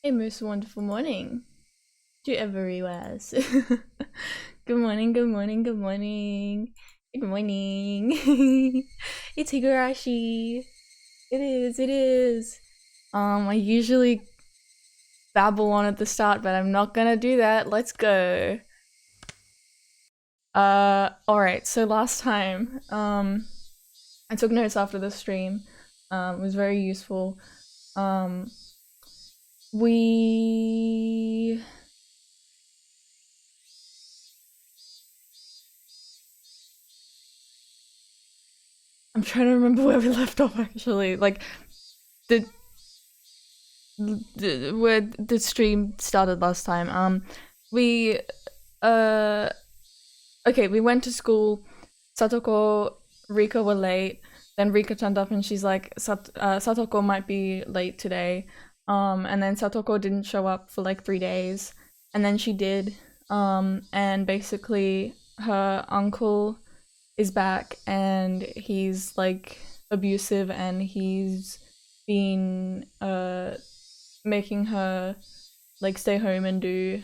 A most wonderful morning to everywheres. Good morning, good morning, good morning. Good morning. It's Higurashi. It is. I usually babble on at the start, but I'm not gonna do that. Let's go. Alright, so last time, I took notes after the stream. It was very useful. Um, we I'm trying to remember where we left off actually. Like the, where the stream started last time. We uh okay, we went to school. Satoko, Rika were late. Then Rika turned up and she's like, Satoko might be late today. And then Satoko didn't show up for like 3 days, and then she did. And basically her uncle is back and he's like abusive and he's been making her like stay home and do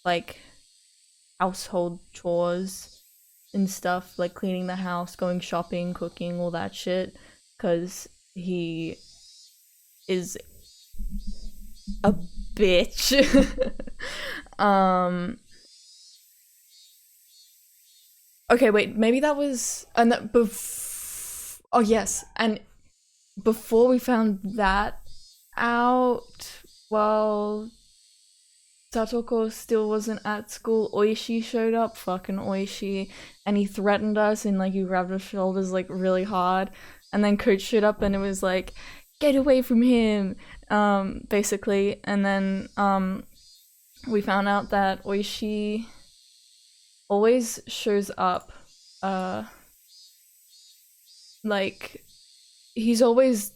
like household chores and stuff, like cleaning the house, going shopping, cooking, all that shit, because he is a bitch. um okay, wait, maybe that was and that oh yes, and before we found that out, well, Satoko still wasn't at school. Oishi showed up, fucking Oishi, and he threatened us and like he grabbed our shoulders like really hard. And then Coach showed up and it was like, get away from him, basically. And then we found out that Oishi always shows up, like he's always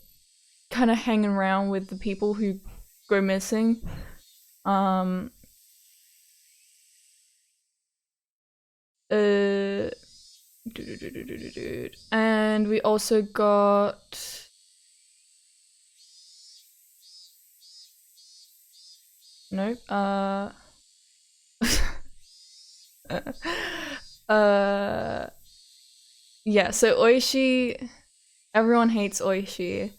kind of hanging around with the people who go missing. Um uh and we also got nope yeah, so Oishi, everyone hates Oishi.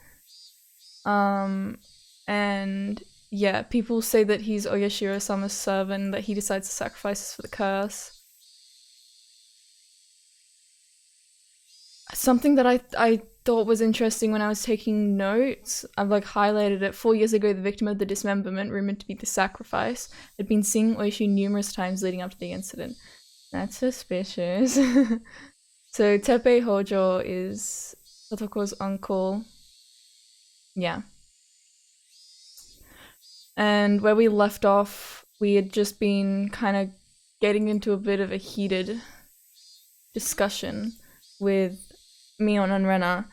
And yeah, people say that he's Oyashiro-sama's servant, that he decides to sacrifice for the curse. Something that I thought was interesting when I was taking notes, I've like highlighted it. 4 years ago, the victim of the dismemberment, rumored to be the sacrifice, had been seeing Oishi numerous times leading up to the incident. That's suspicious. So Teppei Hojo is Satoko's uncle. Yeah. And where we left off, we had just been kind of getting into a bit of a heated discussion with Mion and Rena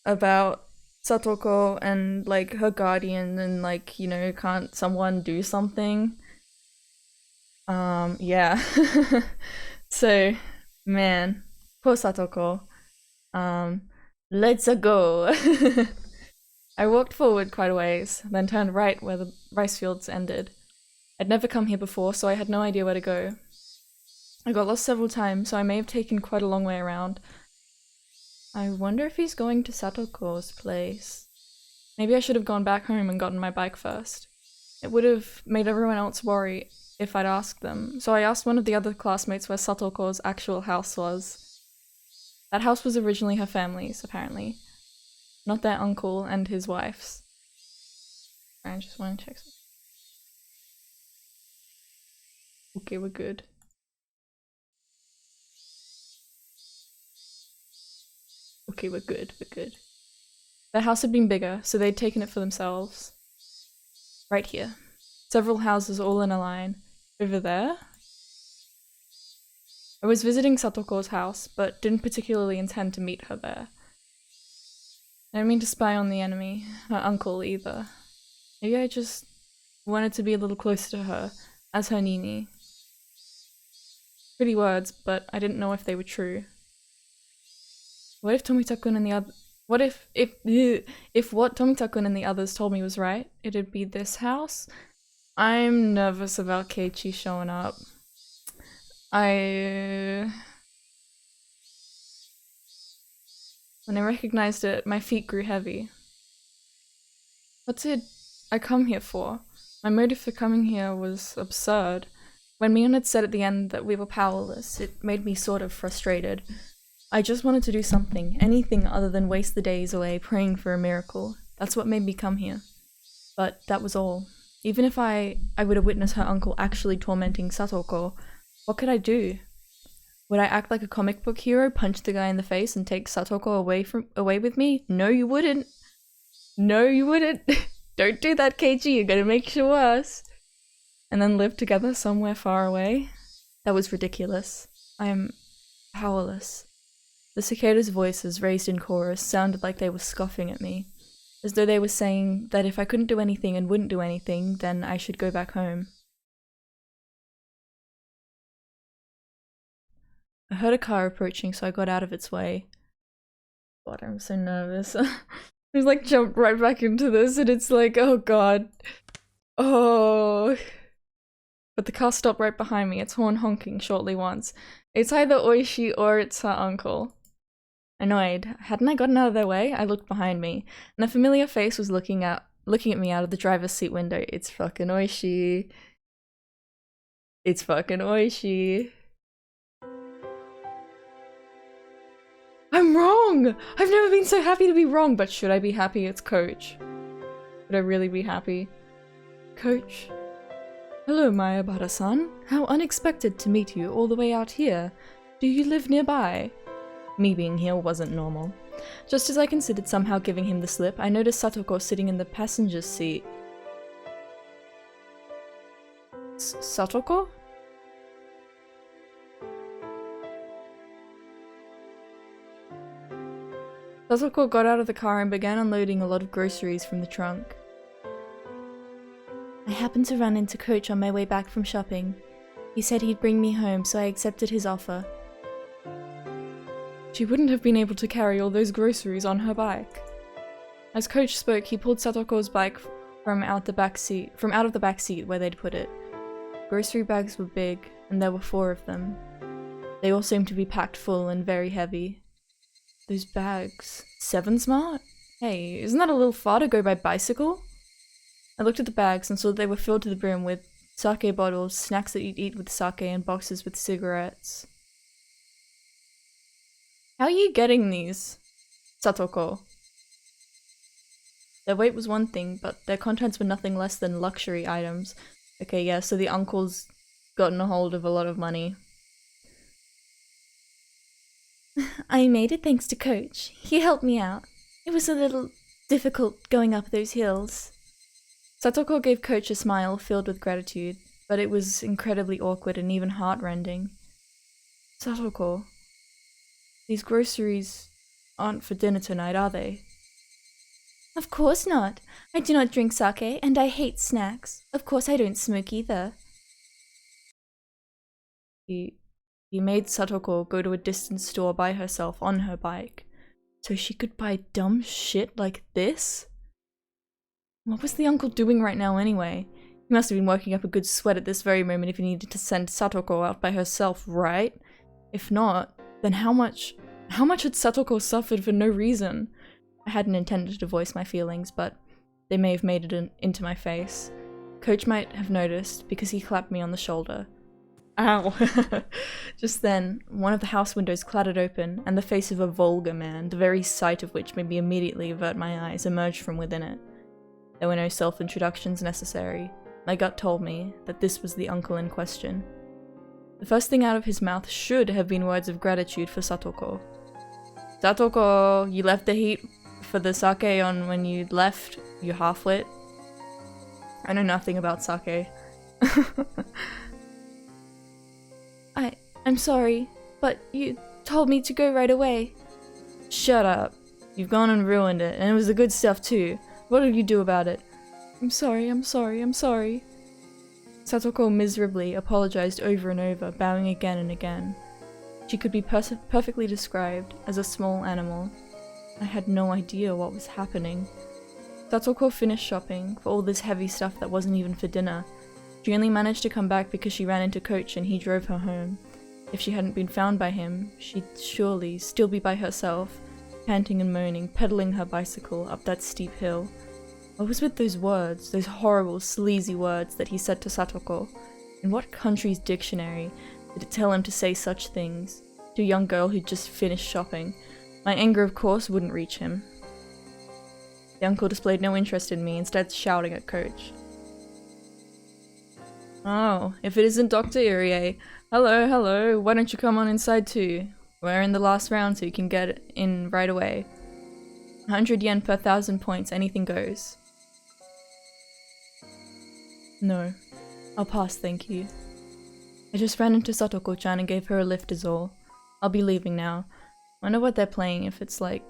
about Satoko and like her guardian and like, you know, can't someone do something? Yeah. So, man, poor Satoko. Let's go. I walked forward quite a ways, then turned right where the rice fields ended. I'd never come here before, so I had no idea where to go. I got lost several times, so I may have taken quite a long way around. I wonder if he's going to Satoko's place. Maybe I should have gone back home and gotten my bike first. It would have made everyone else worry if I'd asked them, so I asked one of the other classmates where Satoko's actual house was. That house was originally her family's, apparently. Not their uncle and his wife's. I just want to check something. Okay, we're good. Okay, we're good. Their house had been bigger, so they'd taken it for themselves. Right here. Several houses all in a line. Over there? I was visiting Satoko's house, but didn't particularly intend to meet her there. I didn't mean to spy on the enemy, her uncle either. Maybe I just wanted to be a little closer to her, as her Nini. Pretty words, but I didn't know if they were true. What if Tomita-kun and the other— what if what Tomita-kun and the others told me was right? It'd be this house? I'm nervous about Keiichi showing up. When I recognized it, my feet grew heavy. What did I come here for? My motive for coming here was absurd. When Mion had said at the end that we were powerless, it made me sort of frustrated. I just wanted to do something, anything other than waste the days away praying for a miracle. That's what made me come here. But that was all. Even if I would have witnessed her uncle actually tormenting Satoko, what could I do? Would I act like a comic book hero, punch the guy in the face, and take Satoko away with me? No, you wouldn't. No, you wouldn't. Don't do that, Keiichi. You're gonna make sure worse. And then live together somewhere far away? That was ridiculous. I am powerless. The cicadas' voices, raised in chorus, sounded like they were scoffing at me, as though they were saying that if I couldn't do anything and wouldn't do anything, then I should go back home. I heard a car approaching, so I got out of its way. God, I'm so nervous. I just like jumped right back into this and it's like, oh god. Oh. But the car stopped right behind me, its horn honking shortly once. It's either Oishi or it's her uncle. Annoyed, hadn't I gotten out of their way? I looked behind me, and a familiar face was looking at me out of the driver's seat window. It's fucking Oishi. It's fucking Oishi. I'm wrong! I've never been so happy to be wrong, but should I be happy it's Coach? Would I really be happy? Coach? Hello, Mayabara-san. How unexpected to meet you all the way out here. Do you live nearby? Me being here wasn't normal. Just as I considered somehow giving him the slip, I noticed Satoko sitting in the passenger's seat. Satoko? Satoko got out of the car and began unloading a lot of groceries from the trunk. I happened to run into Coach on my way back from shopping. He said he'd bring me home, so I accepted his offer. She wouldn't have been able to carry all those groceries on her bike. As Coach spoke, he pulled Satoko's bike from out of the back seat where they'd put it. Grocery bags were big, and there were 4 of them. They all seemed to be packed full and very heavy. Those bags. 7 smart? Hey, isn't that a little far to go by bicycle? I looked at the bags and saw that they were filled to the brim with sake bottles, snacks that you'd eat with sake, and boxes with cigarettes. How are you getting these, Satoko? Their weight was one thing, but their contents were nothing less than luxury items. Okay, yeah, so the uncle's gotten a hold of a lot of money. I made it thanks to Coach. He helped me out. It was a little difficult going up those hills. Satoko gave Coach a smile filled with gratitude, but it was incredibly awkward and even heartrending. Satoko, these groceries aren't for dinner tonight, are they? Of course not. I do not drink sake, and I hate snacks. Of course I don't smoke either. He made Satoko go to a distant store by herself on her bike, so she could buy dumb shit like this? What was the uncle doing right now anyway? He must have been working up a good sweat at this very moment if he needed to send Satoko out by herself, right? If not, then how much had Satoko suffered for no reason? I hadn't intended to voice my feelings, but they may have made it into my face. Coach might have noticed because he clapped me on the shoulder. Ow! Just then, one of the house windows clattered open, and the face of a vulgar man, the very sight of which made me immediately avert my eyes, emerged from within it. There were no self-introductions necessary. My gut told me that this was the uncle in question. The first thing out of his mouth should have been words of gratitude for Satoko. Satoko, you left the heat for the sake on when you left, you half-wit. I know nothing about sake. I'm sorry, but you told me to go right away. Shut up. You've gone and ruined it, and it was the good stuff too. What did you do about it? I'm sorry. Satoko miserably apologized over and over, bowing again and again. She could be perfectly described as a small animal. I had no idea what was happening. Satoko finished shopping for all this heavy stuff that wasn't even for dinner, She only managed to come back because she ran into Coach and he drove her home. If she hadn't been found by him, she'd surely still be by herself, panting and moaning, pedaling her bicycle up that steep hill. What was with those words, those horrible, sleazy words that he said to Satoko? In what country's dictionary did it tell him to say such things? To a young girl who'd just finished shopping. My anger, of course, wouldn't reach him. The uncle displayed no interest in me, instead shouting at Coach. Oh, if it isn't Dr. Irie. Hello, hello, why don't you come on inside too? We're in the last round so you can get in right away. 100 yen per 1,000 points, anything goes. No, I'll pass, thank you. I just ran into Satoko-chan and gave her a lift is all. I'll be leaving now. Wonder what they're playing, if it's like...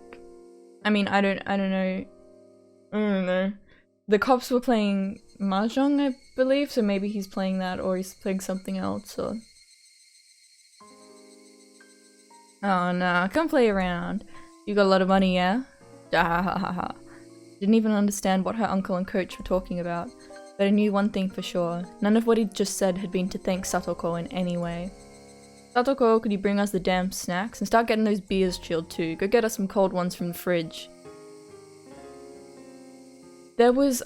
I mean, I don't know. I don't know. The cops were playing Mahjong, I believe, so maybe he's playing that or he's playing something else, or... Oh no, come play around. You got a lot of money, yeah? Dahahaha. Didn't even understand what her uncle and Coach were talking about, but I knew one thing for sure. None of what he'd just said had been to thank Satoko in any way. Satoko, could you bring us the damn snacks? And start getting those beers chilled too. Go get us some cold ones from the fridge. There was,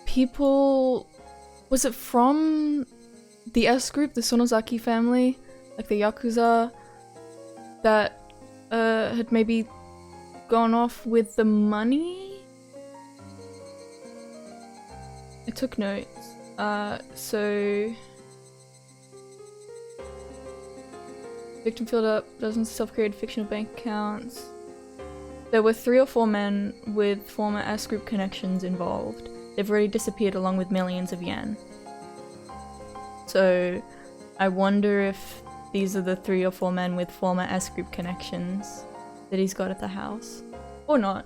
people... Was it from the S group, the Sonozaki family? Like the Yakuza? That, had maybe gone off with the money? I took notes. So... Victim filled up dozens of self-created fictional bank accounts. There were 3 or 4 men with former S group connections involved. They've already disappeared along with millions of yen. So, I wonder if these are the 3 or 4 men with former S group connections that he's got at the house. Or not.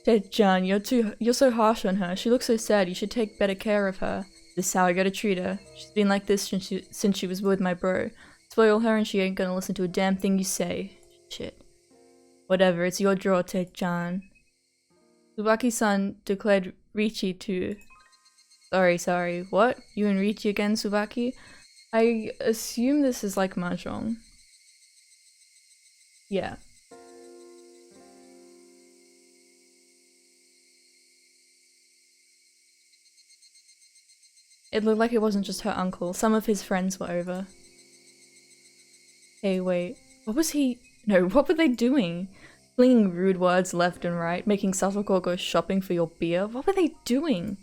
Ted-chan, you're so harsh on her. She looks so sad. You should take better care of her. This is how I gotta treat her. She's been like this since she was with my bro. Spoil her and she ain't gonna listen to a damn thing you say. Shit. Whatever, it's your draw, Ted-chan. Tsubaki-san declared Richi to... Sorry, what? You and Richi again, Tsubaki? I assume this is like Mahjong. Yeah. It looked like it wasn't just her uncle. Some of his friends were over. Hey, wait. What was he... No, what were they doing? Flinging rude words left and right, making Satoko go shopping for your beer? What were they doing?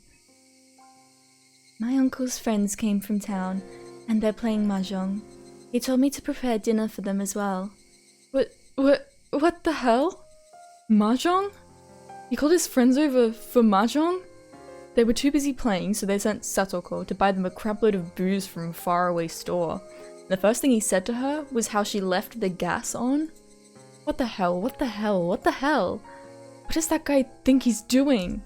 My uncle's friends came from town, and they're playing Mahjong. He told me to prepare dinner for them as well. What the hell? Mahjong? He called his friends over for Mahjong? They were too busy playing, so they sent Satoko to buy them a crapload of booze from a faraway store. The first thing he said to her was how she left the gas on. What the hell? What the hell? What the hell? What does that guy think he's doing?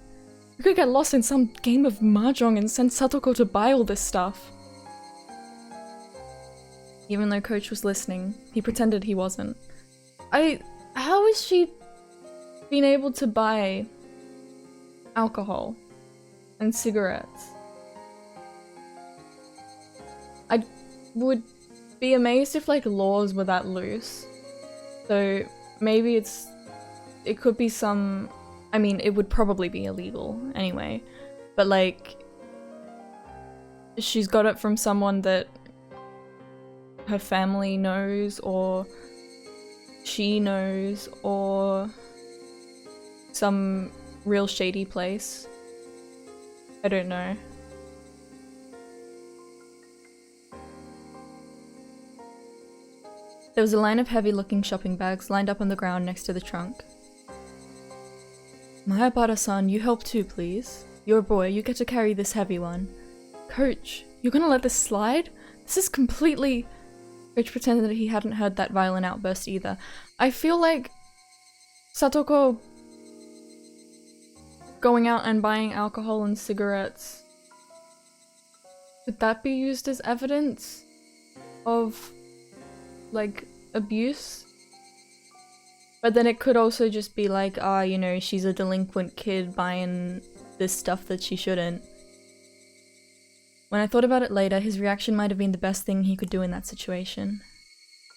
We could get lost in some game of Mahjong and send Satoko to buy all this stuff. Even though Coach was listening, he pretended he wasn't. How is she being able to buy alcohol and cigarettes? I would be amazed if like laws were that loose. So maybe it could be some, I mean it would probably be illegal anyway, but like she's got it from someone that her family knows or she knows or some real shady place. I don't know. There was a line of heavy-looking shopping bags lined up on the ground next to the trunk. Mayabara-san, you help too, please. You're a boy, you get to carry this heavy one. Coach, you're gonna let this slide? This is completely... Coach pretended that he hadn't heard that violent outburst either. I feel like Satoko going out and buying alcohol and cigarettes, could that be used as evidence of like abuse? But then it could also just be like, you know, she's a delinquent kid buying this stuff that she shouldn't. When I thought about it later, his reaction might have been the best thing he could do in that situation.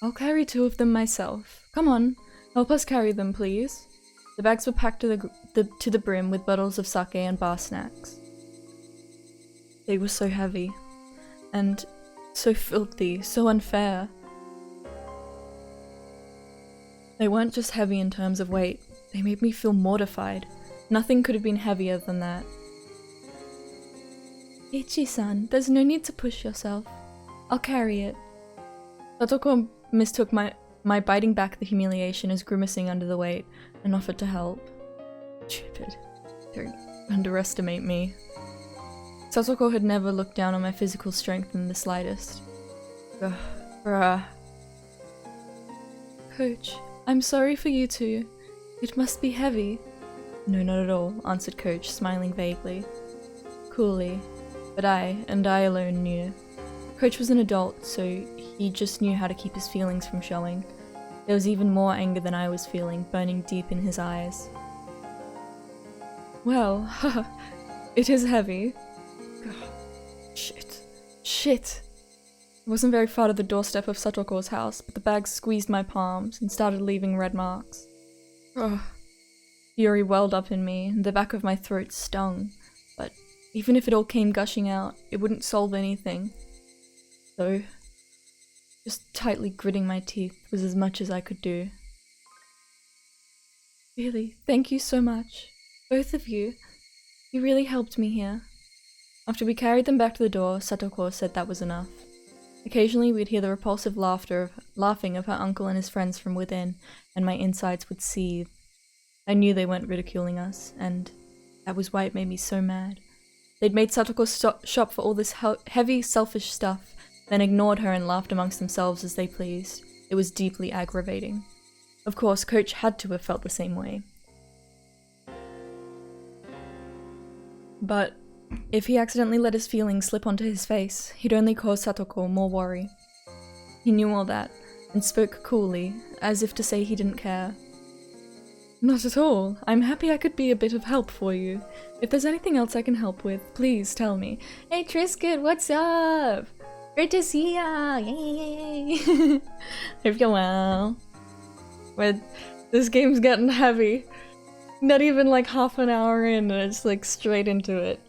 I'll carry 2 of them myself. Come on, help us carry them, please. The bags were packed to the brim with bottles of sake and bar snacks. They were so heavy. And so filthy, so unfair. They weren't just heavy in terms of weight, they made me feel mortified. Nothing could have been heavier than that. Ichi-san, there's no need to push yourself. I'll carry it. Satoko mistook my biting back the humiliation as grimacing under the weight and offered to help. Stupid. Don't underestimate me. Satoko had never looked down on my physical strength in the slightest. Ugh, bruh. Coach, I'm sorry for you two. It must be heavy. No, not at all, answered Coach, smiling vaguely. Coolly. But I alone knew. Coach was an adult, so he just knew how to keep his feelings from showing. There was even more anger than I was feeling, burning deep in his eyes. Well, haha, it is heavy. Shit. I wasn't very far to the doorstep of Satoko's house, but the bag squeezed my palms and started leaving red marks. Ugh. Fury welled up in me, and the back of my throat stung, but even if it all came gushing out, it wouldn't solve anything. So, just tightly gritting my teeth was as much as I could do. Really, thank you so much. Both of you. You really helped me here. After we carried them back to the door, Satoko said that was enough. Occasionally we'd hear the repulsive laughing of her uncle and his friends from within, and my insides would seethe. I knew they weren't ridiculing us, and that was why it made me so mad. They'd made Satoko shop for all this heavy, selfish stuff, then ignored her and laughed amongst themselves as they pleased. It was deeply aggravating. Of course, Coach had to have felt the same way. But if he accidentally let his feelings slip onto his face, he'd only cause Satoko more worry. He knew all that, and spoke coolly, as if to say he didn't care. Not at all. I'm happy I could be a bit of help for you. If there's anything else I can help with, please tell me. Hey Trisket, what's up? Great to see ya! Yay! Hope you're well. But this game's getting heavy. Not even like half an hour in and it's like straight into it.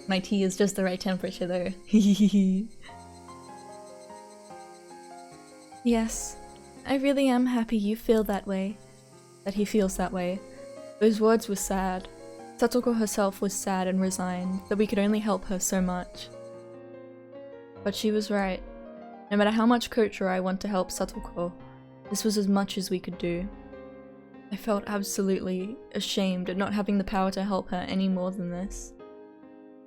My tea is just the right temperature though. Yes, I really am happy you feel that way. That he feels that way. Those words were sad. Satoko herself was sad and resigned that we could only help her so much. But she was right. No matter how much Coach or I want to help Satoko, this was as much as we could do. I felt absolutely ashamed at not having the power to help her any more than this.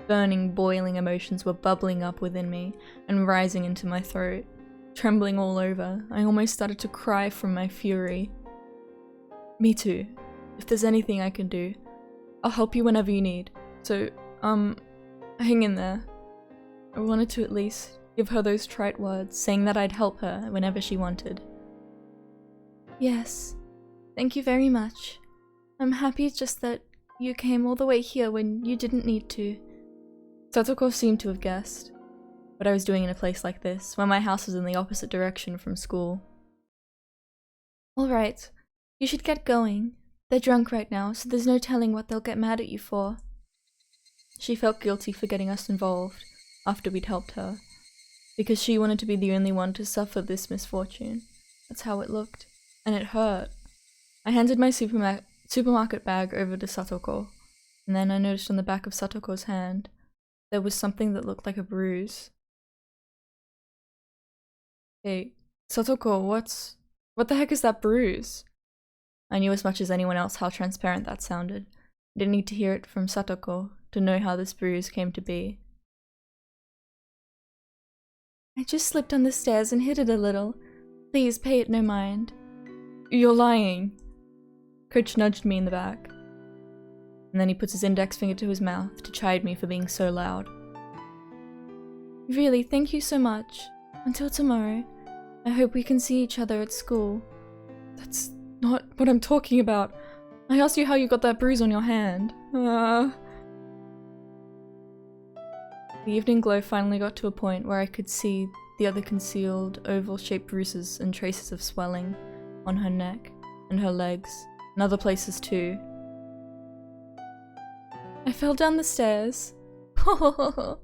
Burning, boiling emotions were bubbling up within me and rising into my throat. Trembling all over, I almost started to cry from my fury. Me too. If there's anything I can do, I'll help you whenever you need. So, hang in there. I wanted to at least give her those trite words, saying that I'd help her whenever she wanted. Yes, thank you very much. I'm happy just that you came all the way here when you didn't need to. Satoko seemed to have guessed what I was doing in a place like this, when my house was in the opposite direction from school. Alright, you should get going. They're drunk right now, so there's no telling what they'll get mad at you for. She felt guilty for getting us involved, after we'd helped her, because she wanted to be the only one to suffer this misfortune. That's how it looked, and it hurt. I handed my supermarket bag over to Satoko, and then I noticed on the back of Satoko's hand, there was something that looked like a bruise. Hey, Satoko, what the heck is that bruise? I knew as much as anyone else how transparent that sounded. I didn't need to hear it from Satoko to know how this bruise came to be. I just slipped on the stairs and hit it a little. Please pay it no mind. You're lying. Coach nudged me in the back. And then he puts his index finger to his mouth to chide me for being so loud. Really, thank you so much. Until tomorrow. I hope we can see each other at school. That's not what I'm talking about. I asked you how you got that bruise on your hand. The evening glow finally got to a point where I could see the other concealed, oval-shaped bruises and traces of swelling on her neck and her legs, and other places too. I fell down the stairs. The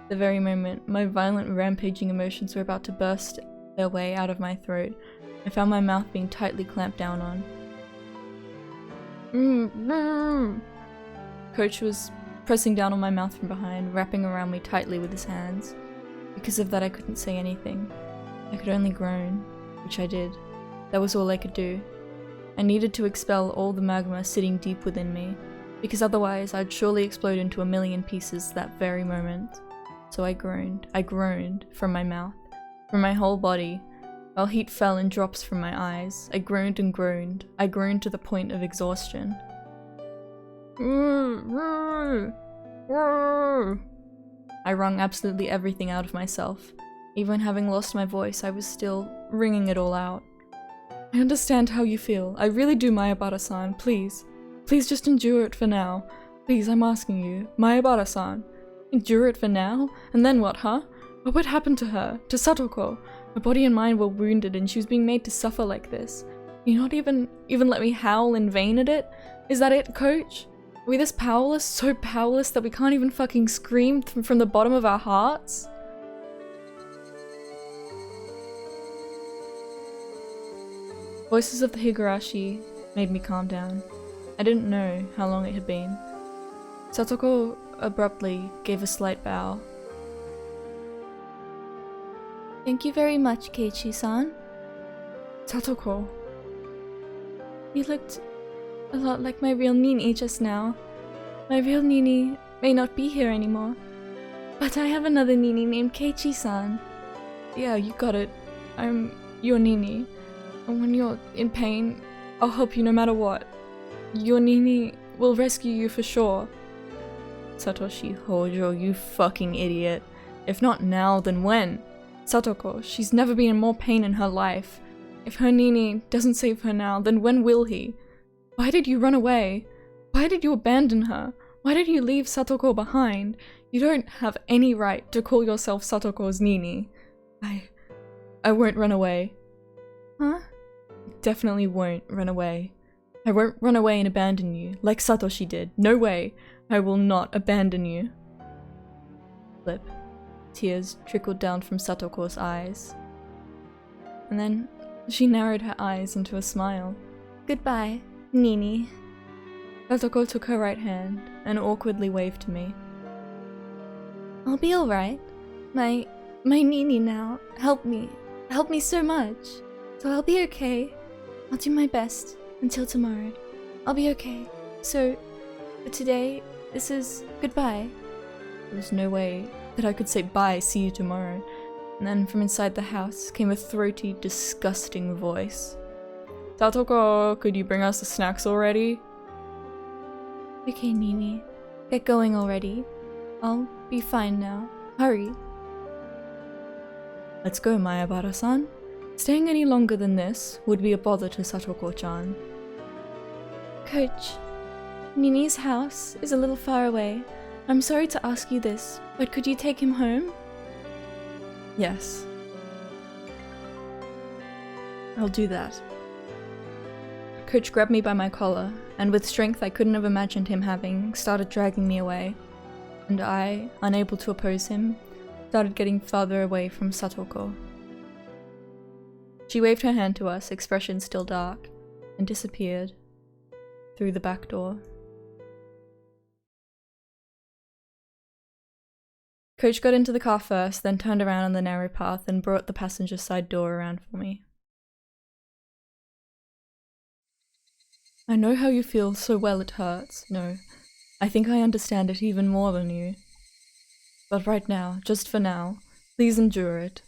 very moment my violent rampaging emotions were about to burst their way out of my throat, I found my mouth being tightly clamped down on. Coach was pressing down on my mouth from behind, wrapping around me tightly with his hands. Because of that I couldn't say anything. I could only groan, which I did. That was all I could do. I needed to expel all the magma sitting deep within me, because otherwise I'd surely explode into a million pieces that very moment. So I groaned from my mouth, from my whole body, while heat fell in drops from my eyes. I groaned and groaned. I groaned to the point of exhaustion. I wrung absolutely everything out of myself. Even having lost my voice, I was still wringing it all out. I understand how you feel. I really do, Mayabara-san. Please. Please just endure it for now. Please, I'm asking you. Mayabara-san. Endure it for now? And then what, huh? What would happen to her? To Satoko? Her body and mind were wounded and she was being made to suffer like this. You not even let me howl in vain at it? Is that it, Coach? Are we this powerless? So powerless that we can't even fucking scream from the bottom of our hearts? Voices of the Higurashi made me calm down. I didn't know how long it had been. Satoko abruptly gave a slight bow. Thank you very much, Keiichi-san. Satoko. You looked a lot like my real Nini just now. My real Nini may not be here anymore, but I have another Nini named Keiichi-san. Yeah, you got it. I'm your Nini. And when you're in pain, I'll help you no matter what. Your Nini will rescue you for sure. Satoshi Hojo, you fucking idiot. If not now, then when? Satoko, she's never been in more pain in her life. If her Nini doesn't save her now, then when will he? Why did you run away? Why did you abandon her? Why did you leave Satoko behind? You don't have any right to call yourself Satoko's Nini. I won't run away. Huh? Definitely won't run away. I won't run away and abandon you, like Satoshi did. No way. I will not abandon you. Flip. Tears trickled down from Satoko's eyes. And then she narrowed her eyes into a smile. Goodbye, Nini. Satoko took her right hand and awkwardly waved to me. I'll be alright. My Nini now helped me so much. So I'll be okay. I'll do my best until tomorrow. I'll be okay. So, for today, this is goodbye. There was no way that I could say bye, see you tomorrow. And then from inside the house came a throaty, disgusting voice. Satoko, could you bring us the snacks already? Okay, Nini. Get going already. I'll be fine now. Hurry. Let's go, Mayabara-san. Staying any longer than this would be a bother to Satoko-chan. Coach, Nini's house is a little far away. I'm sorry to ask you this, but could you take him home? Yes. I'll do that. Coach grabbed me by my collar, and with strength I couldn't have imagined him having, started dragging me away. And I, unable to oppose him, started getting farther away from Satoko. She waved her hand to us, expression still dark, and disappeared through the back door. Coach got into the car first, then turned around on the narrow path and brought the passenger side door around for me. I know how you feel so well it hurts. No, I think I understand it even more than you. But right now, just for now, please endure it.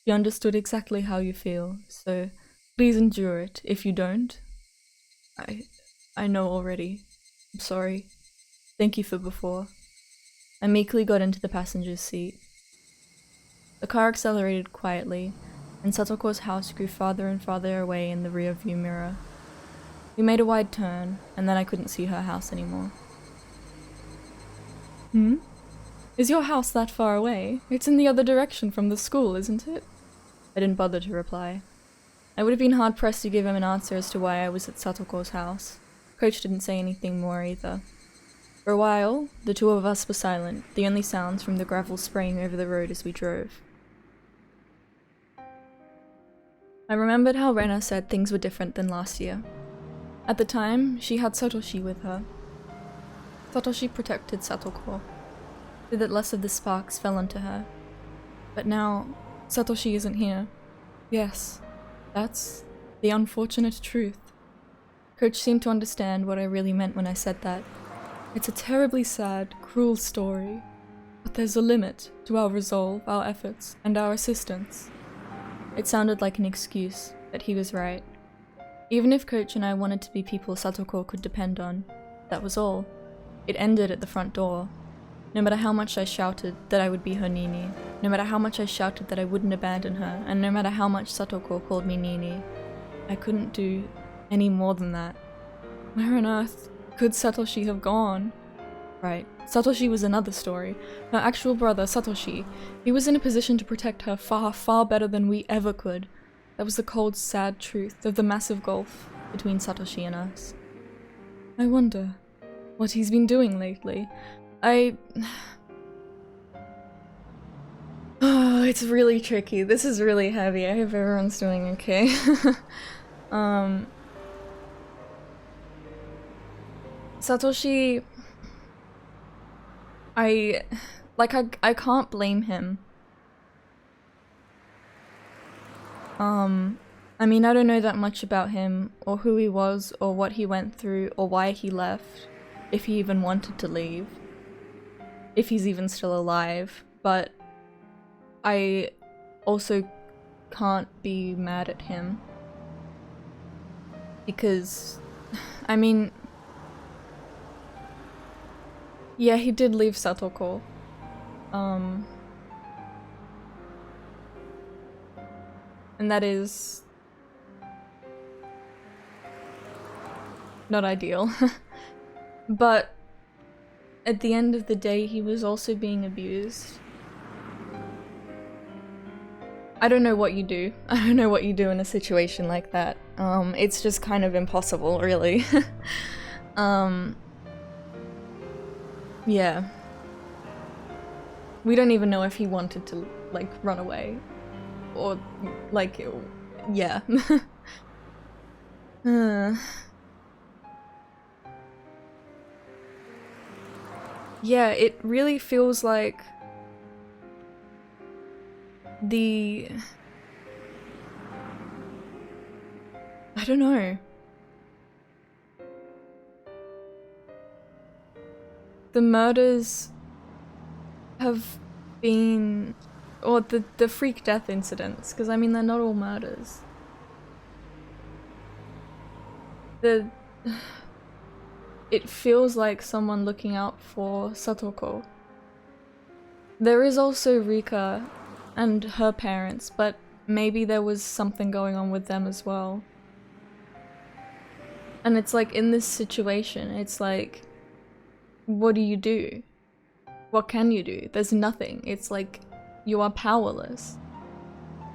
You understood exactly how you feel, so please endure it. If you don't, I know already. I'm sorry. Thank you for before. I meekly got into the passenger's seat. The car accelerated quietly, and Satoko's house grew farther and farther away in the rear-view mirror. We made a wide turn, and then I couldn't see her house anymore. Hmm? Is your house that far away? It's in the other direction from the school, isn't it? I didn't bother to reply. I would have been hard-pressed to give him an answer as to why I was at Satoko's house. Coach didn't say anything more either. For a while, the two of us were silent, the only sounds from the gravel spraying over the road as we drove. I remembered how Rena said things were different than last year. At the time, she had Satoshi with her. Satoshi protected Satoko, so that less of the sparks fell onto her. But now, Satoshi isn't here. Yes, that's the unfortunate truth. Coach seemed to understand what I really meant when I said that. It's a terribly sad, cruel story, but there's a limit to our resolve, our efforts, and our assistance. It sounded like an excuse, but he was right. Even if Coach and I wanted to be people Satoko could depend on, that was all. It ended at the front door. No matter how much I shouted that I would be her Nini, no matter how much I shouted that I wouldn't abandon her, and no matter how much Satoko called me Nini, I couldn't do any more than that. Where on earth could Satoshi have gone? Right, Satoshi was another story. Her actual brother, Satoshi, he was in a position to protect her far, far better than we ever could. That was the cold, sad truth of the massive gulf between Satoshi and us. I wonder what he's been doing lately. Oh, it's really tricky. This is really heavy. I hope everyone's doing okay. Satoshi... I can't blame him. I mean, I don't know that much about him, or who he was, or what he went through, or why he left, if he even wanted to leave, if he's even still alive, but I also can't be mad at him. Because, I mean, yeah, he did leave Satoko. And that is not ideal. But at the end of the day, he was also being abused. I don't know what you do. I don't know what you do in a situation like that. It's just kind of impossible, really. Yeah. We don't even know if he wanted to, like, run away. Or, like, yeah. Yeah, it really feels like I don't know. The murders have been, or the freak death incidents, because I mean they're not all murders. It feels like someone looking out for Satoko. There is also Rika and her parents, but maybe there was something going on with them as well. And it's like, in this situation, it's like, what do you do? What can you do? There's nothing. It's like, you are powerless.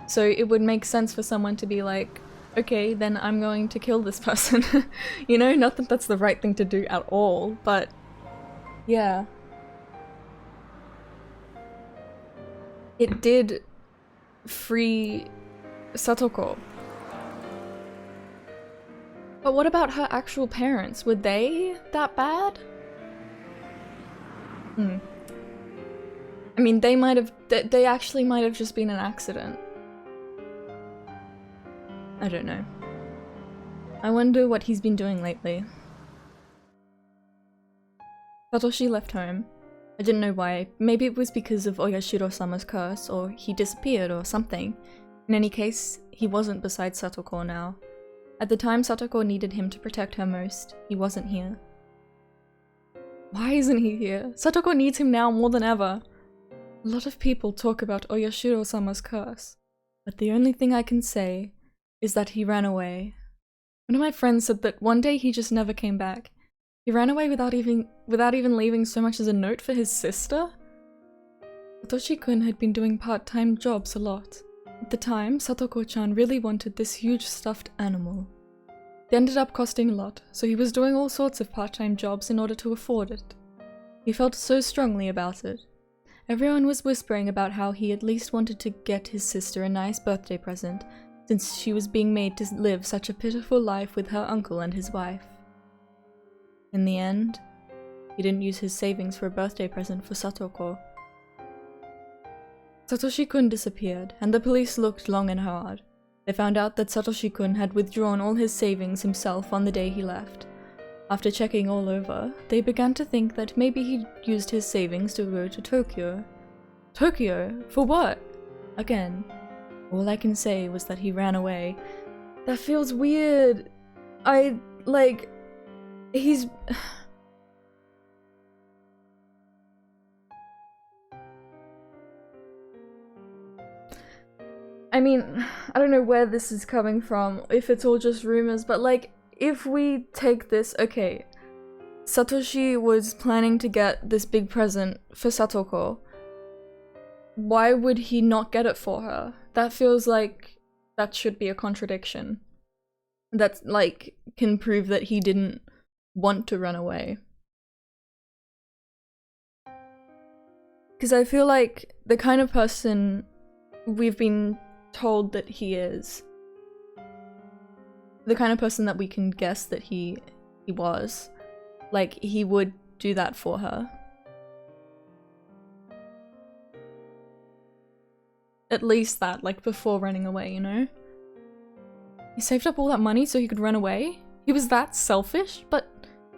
So it would make sense for someone to be like, okay, then I'm going to kill this person. You know, not that that's the right thing to do at all, but yeah. It did free Satoko. But what about her actual parents? Were they that bad? I mean, they might have, they actually might have just been an accident. I don't know. I wonder what he's been doing lately. Satoshi left home. I didn't know why. Maybe it was because of Oyashiro-sama's curse, or he disappeared or something. In any case, he wasn't beside Satoko now. At the time Satoko needed him to protect her most, he wasn't here. Why isn't he here? Satoko needs him now more than ever. A lot of people talk about Oyashiro-sama's curse, but the only thing I can say is that he ran away. One of my friends said that one day he just never came back. He ran away without even leaving so much as a note for his sister? Satoshi-kun had been doing part-time jobs a lot. At the time, Satoko-chan really wanted this huge stuffed animal. They ended up costing a lot, so he was doing all sorts of part-time jobs in order to afford it. He felt so strongly about it. Everyone was whispering about how he at least wanted to get his sister a nice birthday present, since she was being made to live such a pitiful life with her uncle and his wife. In the end, he didn't use his savings for a birthday present for Satoko. Satoshi-kun disappeared, and the police looked long and hard. They found out that Satoshi-kun had withdrawn all his savings himself on the day he left. After checking all over, they began to think that maybe he'd used his savings to go to Tokyo. Tokyo? For what? Again, all I can say was that he ran away. That feels weird. He's... I mean, I don't know where this is coming from, if it's all just rumors, but like, if we take this, okay, Satoshi was planning to get this big present for Satoko. Why would he not get it for her? That feels like that should be a contradiction. That, like, can prove that he didn't want to run away. Because I feel like the kind of person we've been told that he is, the kind of person that we can guess that he was, like, he would do that for her. At least that, like, before running away, you know? He saved up all that money so he could run away? He was that selfish? But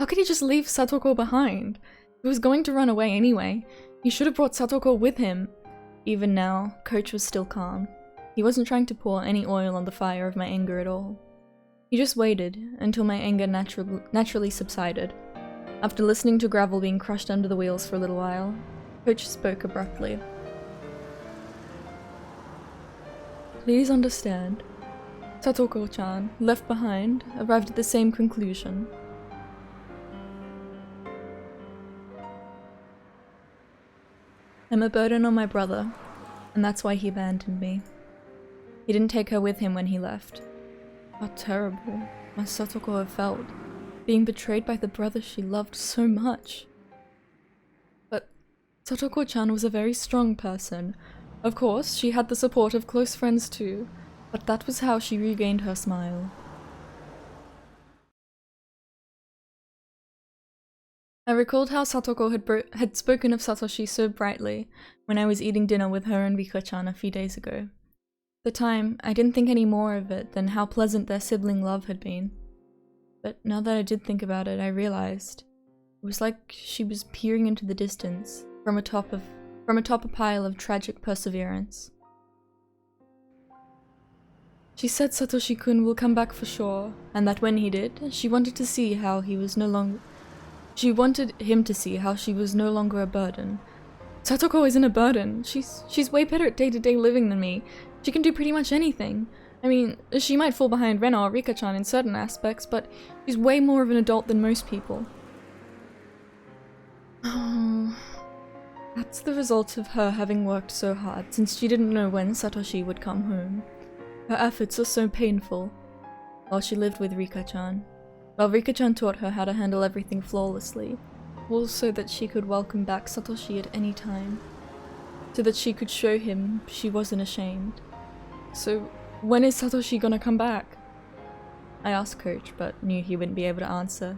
how could he just leave Satoko behind? He was going to run away anyway. He should have brought Satoko with him. Even now, Coach was still calm. He wasn't trying to pour any oil on the fire of my anger at all. He just waited until my anger naturally subsided. After listening to gravel being crushed under the wheels for a little while, Coach spoke abruptly. Please understand. Satoko-chan, left behind, arrived at the same conclusion. I'm a burden on my brother, and that's why he abandoned me. He didn't take her with him when he left. How terrible must Satoko have felt, being betrayed by the brother she loved so much. But Satoko-chan was a very strong person. Of course, she had the support of close friends too, but that was how she regained her smile. I recalled how Satoko had spoken of Satoshi so brightly when I was eating dinner with her and Rika-chan a few days ago. At the time, I didn't think any more of it than how pleasant their sibling love had been. But now that I did think about it, I realized it was like she was peering into the distance from atop a pile of tragic perseverance. She said Satoshi-kun will come back for sure, and that when he did, she wanted him to see how she was no longer a burden. Satoko isn't a burden. She's way better at day-to-day living than me. She can do pretty much anything. I mean, she might fall behind Rena or Rika-chan in certain aspects, but she's way more of an adult than most people. Oh, that's the result of her having worked so hard, since she didn't know when Satoshi would come home. Her efforts are so painful. While she lived with Rika-chan. While Rika-chan taught her how to handle everything flawlessly, all so that she could welcome back Satoshi at any time. So that she could show him she wasn't ashamed. So, when is Satoshi gonna come back? I asked Coach, but knew he wouldn't be able to answer.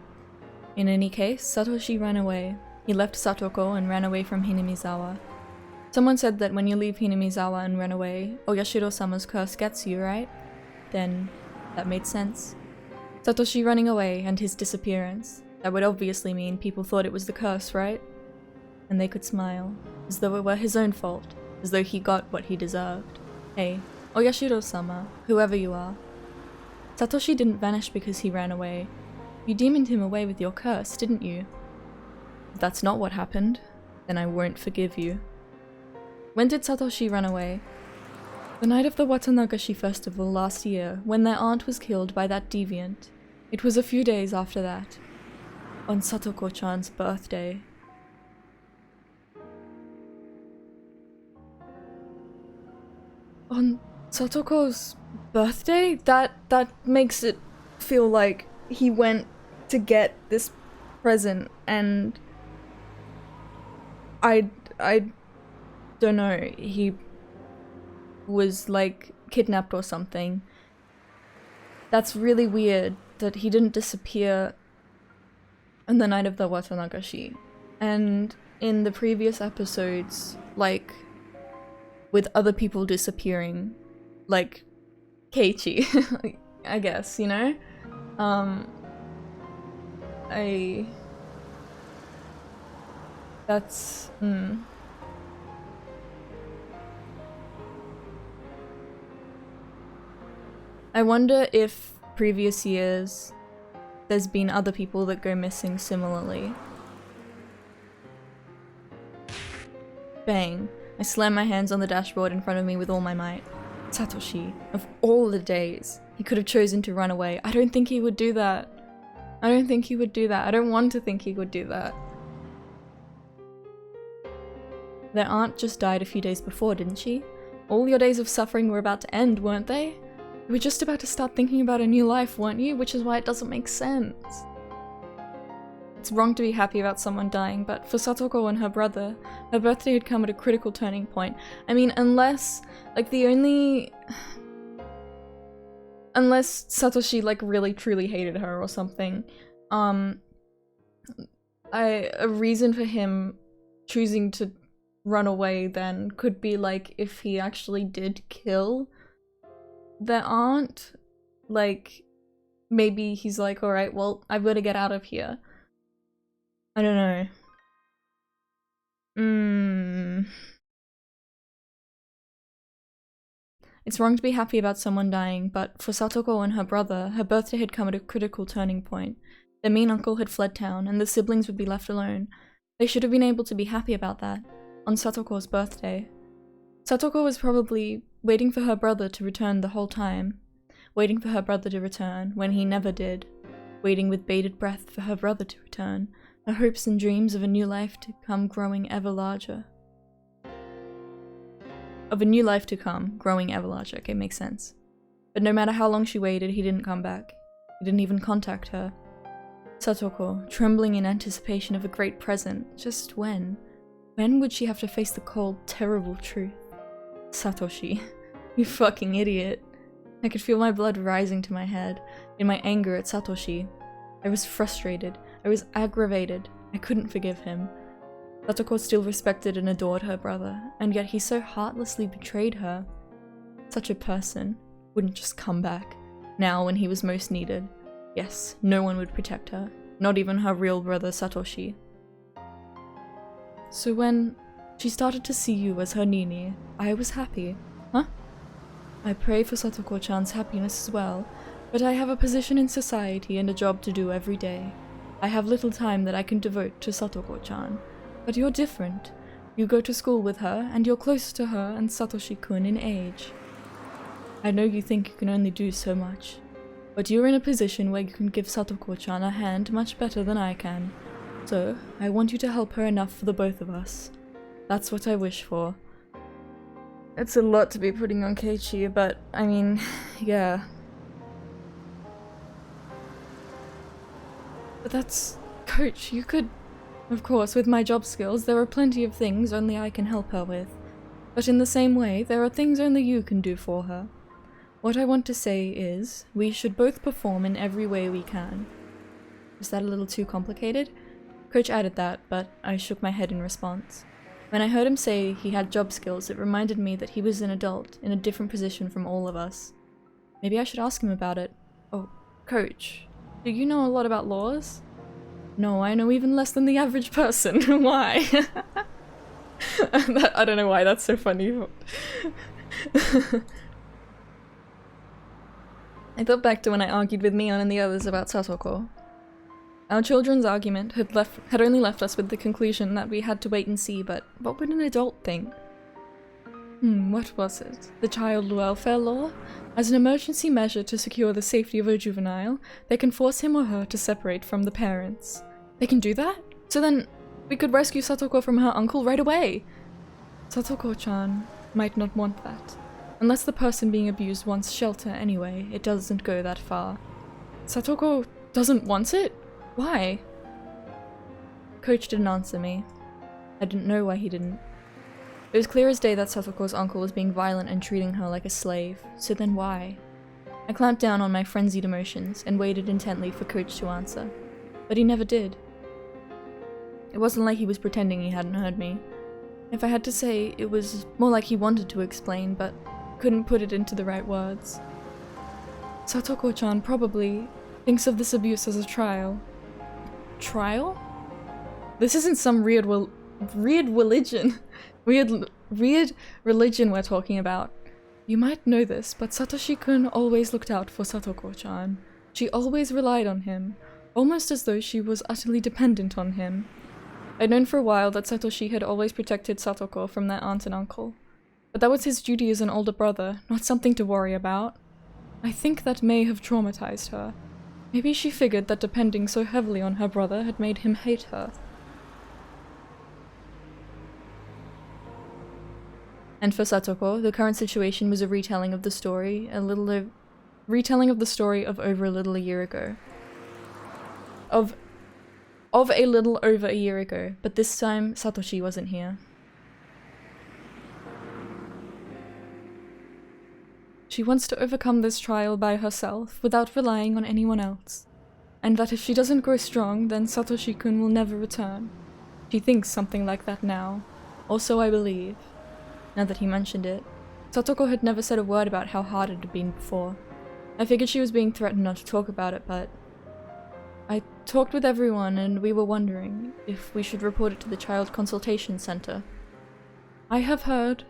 In any case, Satoshi ran away. He left Satoko and ran away from Hinamizawa. Someone said that when you leave Hinamizawa and run away, Oyashiro-sama's curse gets you, right? Then, that made sense. Satoshi running away and his disappearance. That would obviously mean people thought it was the curse, right? And they could smile, as though it were his own fault, as though he got what he deserved. Hey, Oyashiro-sama, whoever you are. Satoshi didn't vanish because he ran away. You demoned him away with your curse, didn't you? If that's not what happened, then I won't forgive you. When did Satoshi run away? The night of the Watanagashi festival last year, when their aunt was killed by that deviant. It was a few days after that. On Satoko-chan's birthday. On Satoko's birthday? That makes it feel like he went to get this present and I don't know, he was like kidnapped or something. That's really weird that he didn't disappear on the night of the Watanagashi. And in the previous episodes, like with other people disappearing, like Keiichi, I guess, you know? That's, I wonder if previous years there's been other people that go missing similarly. Bang. I slam my hands on the dashboard in front of me with all my might. Satoshi, of all the days, he could have chosen to run away. I don't think he would do that. I don't think he would do that. I don't want to think he would do that. Their aunt just died a few days before, didn't she? All your days of suffering were about to end, weren't they? You were just about to start thinking about a new life, weren't you? Which is why it doesn't make sense. It's wrong to be happy about someone dying, but for Satoko and her brother, her birthday had come at a critical turning point. I mean, unless, like, unless Satoshi, like, really truly hated her or something, a reason for him choosing to run away then could be, like, if he actually did kill their aunt. Like, maybe he's like, alright, well, I've got to get out of here. I don't know. It's wrong to be happy about someone dying, but for Satoko and her brother, her birthday had come at a critical turning point. Their mean uncle had fled town, and the siblings would be left alone. They should have been able to be happy about that, on Satoko's birthday. Satoko was probably waiting for her brother to return the whole time. Waiting for her brother to return, when he never did. Waiting with bated breath for her brother to return. Her hopes and dreams of a new life to come growing ever larger. Of a new life to come, growing ever larger. Okay, makes sense. But no matter how long she waited, he didn't come back. He didn't even contact her. Satoko, trembling in anticipation of a great present. Just when? When would she have to face the cold, terrible truth? Satoshi, you fucking idiot. I could feel my blood rising to my head, in my anger at Satoshi. I was frustrated. I was aggravated. I couldn't forgive him. Satoko still respected and adored her brother, and yet he so heartlessly betrayed her. Such a person wouldn't just come back, now when he was most needed. Yes, no one would protect her, not even her real brother Satoshi. So when she started to see you as her Nini, I was happy. Huh? I pray for Satoko-chan's happiness as well, but I have a position in society and a job to do every day. I have little time that I can devote to Satoko-chan. But you're different. You go to school with her, and you're closer to her and Satoshi-kun in age. I know you think you can only do so much, but you're in a position where you can give Satoko-chan a hand much better than I can. So, I want you to help her enough for the both of us. That's what I wish for. It's a lot to be putting on Keiichi, but I mean, yeah. But that's... Coach, you could... Of course, with my job skills, there are plenty of things only I can help her with. But in the same way, there are things only you can do for her. What I want to say is, we should both perform in every way we can. Is that a little too complicated? Coach added that, but I shook my head in response. When I heard him say he had job skills, it reminded me that he was an adult, in a different position from all of us. Maybe I should ask him about it. Oh, Coach, do you know a lot about laws? No, I know even less than the average person. Why? I don't know why that's so funny. I thought back to when I argued with Mion and the others about Satoko. Our children's argument had only left us with the conclusion that we had to wait and see, but what would an adult think? What was it? The child welfare law? As an emergency measure to secure the safety of a juvenile, they can force him or her to separate from the parents. They can do that? So then, we could rescue Satoko from her uncle right away! Satoko-chan might not want that. Unless the person being abused wants shelter anyway, it doesn't go that far. Satoko doesn't want it? Why? Coach didn't answer me. I didn't know why he didn't. It was clear as day that Satoko's uncle was being violent and treating her like a slave, so then why? I clamped down on my frenzied emotions and waited intently for Coach to answer, but he never did. It wasn't like he was pretending he hadn't heard me. If I had to say, it was more like he wanted to explain, but couldn't put it into the right words. Satoko-chan probably thinks of this abuse as a trial. Trial? This isn't some weird religion. Weird religion we're talking about. You might know this, but Satoshi-kun always looked out for Satoko-chan. She always relied on him, almost as though she was utterly dependent on him. I'd known for a while that Satoshi had always protected Satoko from their aunt and uncle, but that was his duty as an older brother, not something to worry about. I think that may have traumatized her. Maybe she figured that depending so heavily on her brother had made him hate her. And for Satoko, the current situation was a retelling of the story of over a little a year ago. Of a little over a year ago, but this time Satoshi wasn't here. She wants to overcome this trial by herself without relying on anyone else, and that if she doesn't grow strong, then Satoshi-kun will never return. She thinks something like that now, or so I believe. Now that he mentioned it, Satoko had never said a word about how hard it had been before. I figured she was being threatened not to talk about it, but I talked with everyone and we were wondering if we should report it to the Child Consultation Center. I have heard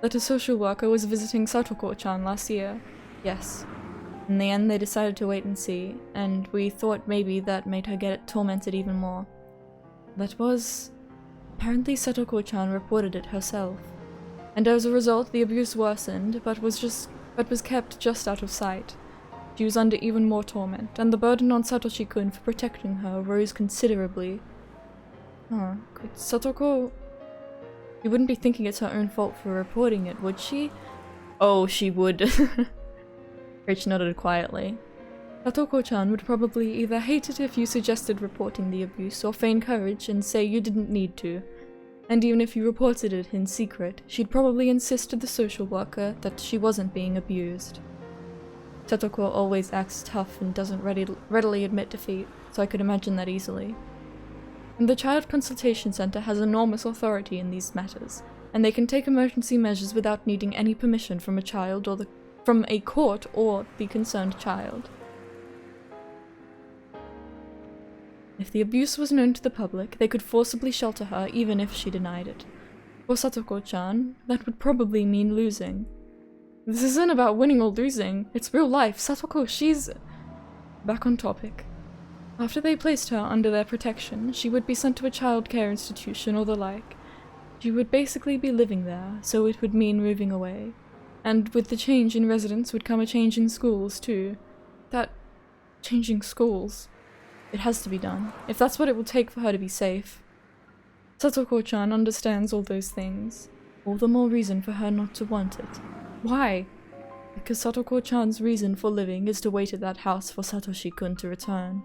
that a social worker was visiting Satoko-chan last year. Yes. In the end, they decided to wait and see, and we thought maybe that made her get tormented even more. Apparently Satoko-chan reported it herself. And as a result, the abuse worsened, but was kept just out of sight. She was under even more torment, and the burden on Satoshi-kun for protecting her rose considerably. Could Satoko... She wouldn't be thinking it's her own fault for reporting it, would she? Oh, she would. Rich nodded quietly. Satoko-chan would probably either hate it if you suggested reporting the abuse, or feign courage and say you didn't need to. And even if you reported it in secret, she'd probably insist to the social worker that she wasn't being abused. Satoko always acts tough and doesn't readily admit defeat, so I could imagine that easily. And the Child Consultation Center has enormous authority in these matters, and they can take emergency measures without needing any permission from a child or from a court or the concerned child. If the abuse was known to the public, they could forcibly shelter her even if she denied it. For Satoko-chan, that would probably mean losing. This isn't about winning or losing, it's real life. Satoko, she's... Back on topic. After they placed her under their protection, she would be sent to a child care institution or the like. She would basically be living there, so it would mean moving away. And with the change in residence would come a change in schools too. Changing schools. It has to be done, if that's what it will take for her to be safe. Satoko-chan understands all those things. All the more reason for her not to want it. Why? Because Satoko-chan's reason for living is to wait at that house for Satoshi-kun to return.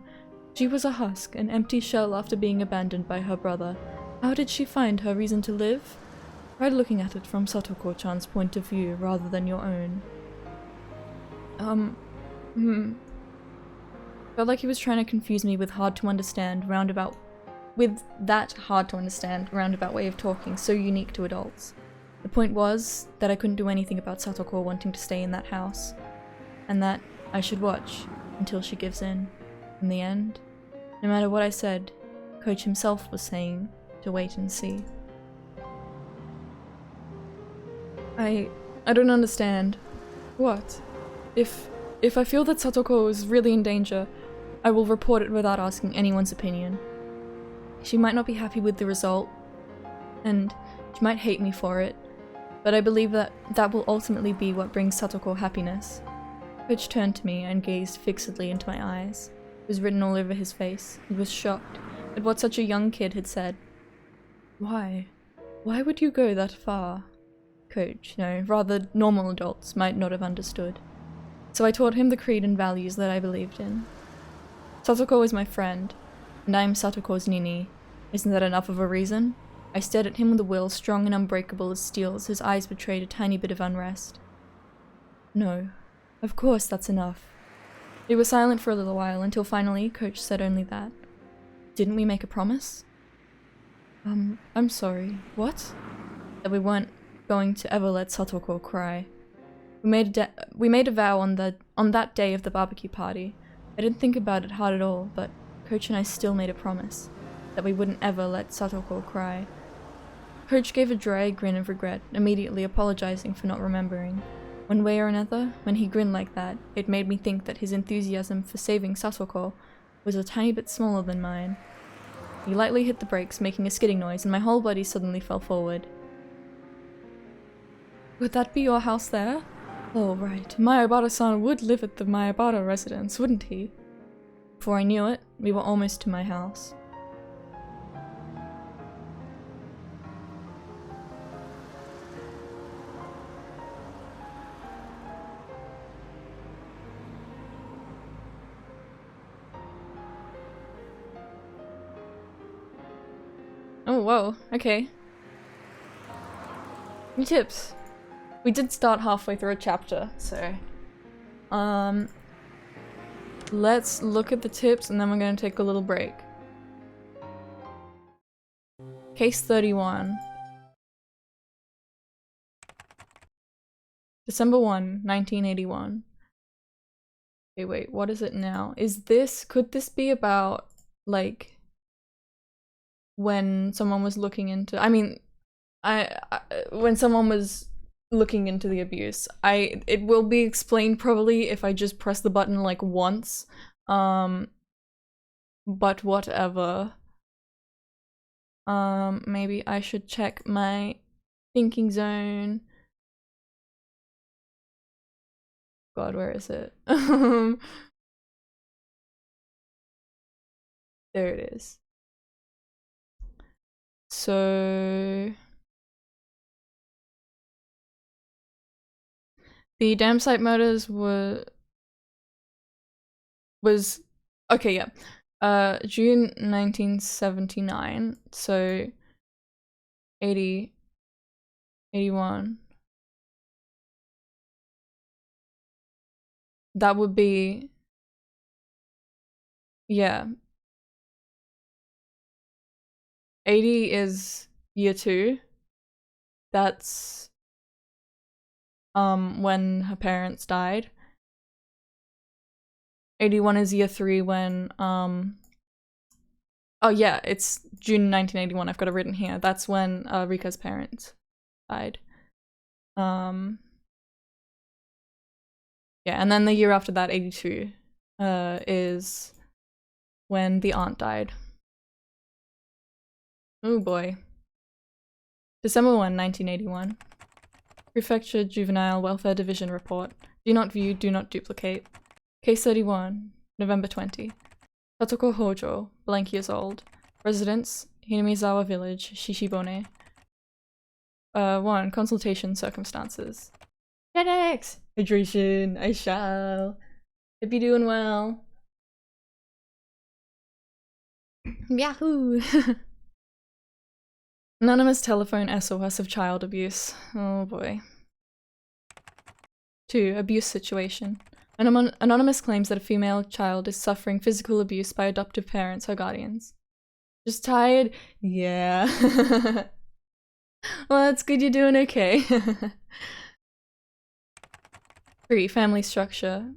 She was a husk, an empty shell after being abandoned by her brother. How did she find her reason to live? Try looking at it from Satoko-chan's point of view rather than your own. Felt like he was trying to confuse me with that hard to understand roundabout way of talking, so unique to adults. The point was that I couldn't do anything about Satoko wanting to stay in that house, and that I should watch until she gives in. In the end, no matter what I said, Coach himself was saying to wait and see. I don't understand. What? If I feel that Satoko is really in danger, I will report it without asking anyone's opinion. She might not be happy with the result, and she might hate me for it, but I believe that that will ultimately be what brings Satoko happiness. Coach turned to me and gazed fixedly into my eyes. It was written all over his face. He was shocked at what such a young kid had said. Why? Why would you go that far? Coach, no, rather normal adults might not have understood. So I taught him the creed and values that I believed in. Satoko is my friend, and I am Satoko's Nini. Isn't that enough of a reason? I stared at him with a will strong and unbreakable as steel as his eyes betrayed a tiny bit of unrest. No, of course that's enough. We were silent for a little while until finally Coach said only that. Didn't we make a promise? I'm sorry. What? That we weren't going to ever let Satoko cry. We made a vow on that day of the barbecue party. I didn't think about it hard at all, but Coach and I still made a promise that we wouldn't ever let Satoko cry. Coach gave a dry grin of regret, immediately apologizing for not remembering. One way or another, when he grinned like that, it made me think that his enthusiasm for saving Satoko was a tiny bit smaller than mine. He lightly hit the brakes, making a skidding noise, and my whole body suddenly fell forward. Would that be your house there? Oh, right. Mayabara-san would live at the Mayabara residence, wouldn't he? Before I knew it, we were almost to my house. Oh, whoa, okay. Any tips? We did start halfway through a chapter, so... let's look at the tips and then we're gonna take a little break. Case 31. December 1, 1981. Okay, wait, what is it now? Could this be about, like... when someone was looking into, when someone was looking into the abuse. It will be explained probably if I just press the button like once. But whatever. Maybe I should check my thinking zone. God, where is it? There it is. So the dam site murders was okay, yeah. June 1979, so 80 81. That would be, yeah. 80 is year 2. That's when her parents died. 81 is year 3 when oh yeah, it's June 1981. I've got it written here. That's when Rika's parents died. Yeah, and then the year after that, 82, is when the aunt died. Oh boy. December 1, 1981. Prefecture Juvenile Welfare Division report. Do not view, do not duplicate. Case 31, November 20. Satoko Hojo, blank years old. Residence, Hinamizawa Village, Shishibone. 1. Consultation circumstances. Genetics! Hydration, I shall. Hope you're doing well. Yahoo! Anonymous telephone SOS of child abuse. Oh boy. 2. Abuse situation. Anonymous claims that a female child is suffering physical abuse by adoptive parents or guardians. Just tired? Yeah. Well, that's good you're doing okay. 3. Family structure.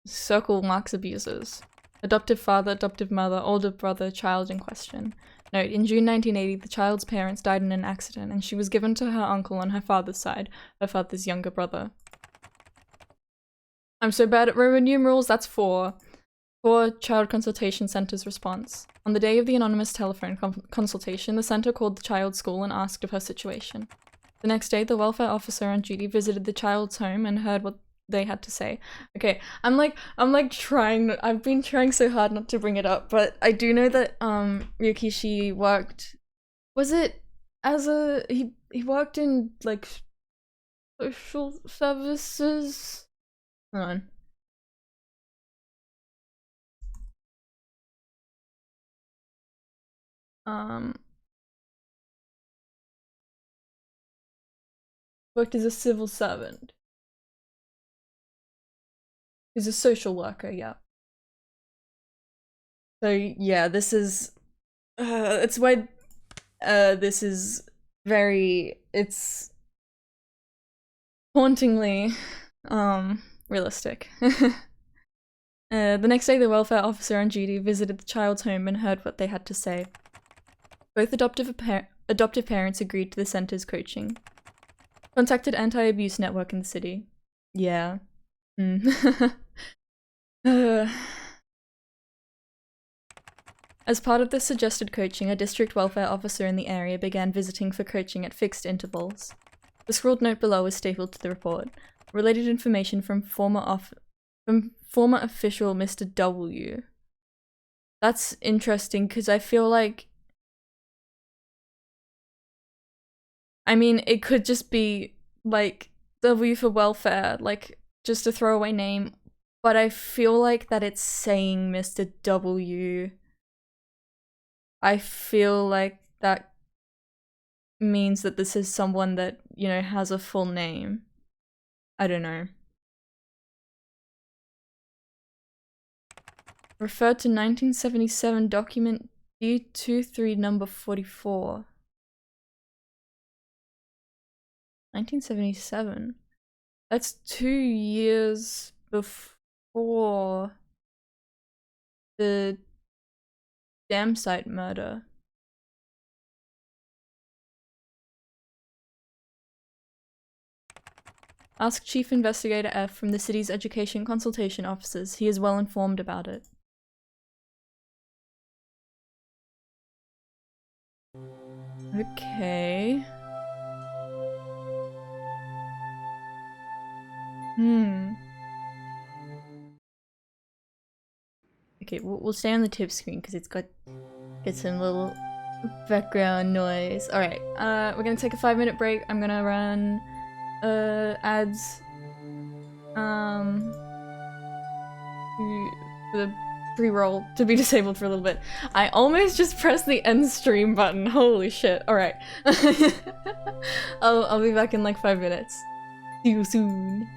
Circle marks abusers. Adoptive father, adoptive mother, older brother, child in question. Note, in June 1980, the child's parents died in an accident and she was given to her uncle on her father's side, her father's younger brother. I'm so bad at Roman numerals, that's 4. 4. Child Consultation Center's response. On the day of the anonymous telephone consultation, the center called the child's school and asked of her situation. The next day, the welfare officer on duty visited the child's home and heard what they had to say. Okay, I'm like trying. I've been trying so hard not to bring it up, but I do know that Ryukishi worked. Was it as a he worked in like social services? Hold on. Worked as a civil servant. He's a social worker, yeah. So yeah, this is it's why this is it's hauntingly realistic. The next day, the welfare officer on duty visited the child's home and heard what they had to say. Both adoptive parents agreed to the center's coaching. Contacted anti-abuse network in the city. Yeah. As part of the suggested coaching, a district welfare officer in the area began visiting for coaching at fixed intervals. The scrawled note below was stapled to the report. Related information from former official Mr. W. That's interesting because I feel like, I mean, it could just be like W for welfare, like just a throwaway name, but I feel like that it's saying Mr. W. I feel like that means that this is someone that, you know, has a full name. I don't know. Referred to 1977 document D23 number 44. 1977? That's 2 years before the dam site murder. Ask Chief Investigator F from the city's education consultation offices. He is well informed about it. Okay. Okay, we'll stay on the tip screen because it's got some little background noise. Alright, we're gonna take a 5-minute break. I'm gonna run ads for the pre-roll to be disabled for a little bit. I almost just pressed the end stream button. Holy shit. Alright. I'll be back in like 5 minutes. See you soon.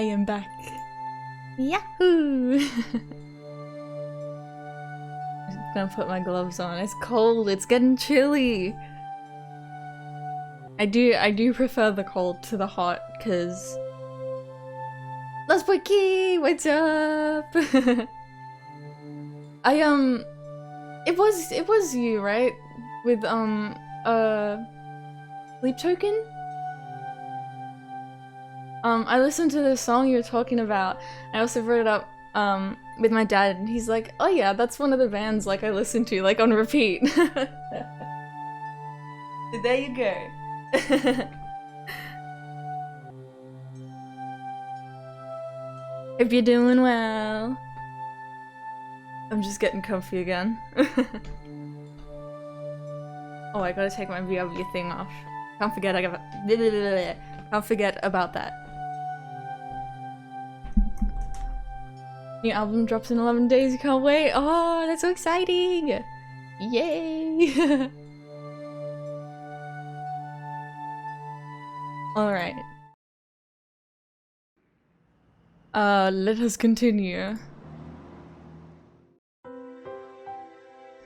I am back. Yahoo! I'm gonna put my gloves on. It's cold, it's getting chilly. I do prefer the cold to the hot, cause Let's play Key! What's up? It was you, right? With Sleep Token? I listened to the song you were talking about. I also brought it up with my dad, and he's like, oh yeah, that's one of the bands like I listen to, like on repeat. So there you go. Hope you're doing well. I'm just getting comfy again. Oh, I gotta take my VW thing off. Can't forget can't forget about that. New album drops in 11 days, you can't wait! Oh, that's so exciting! Yay! Alright. Let us continue.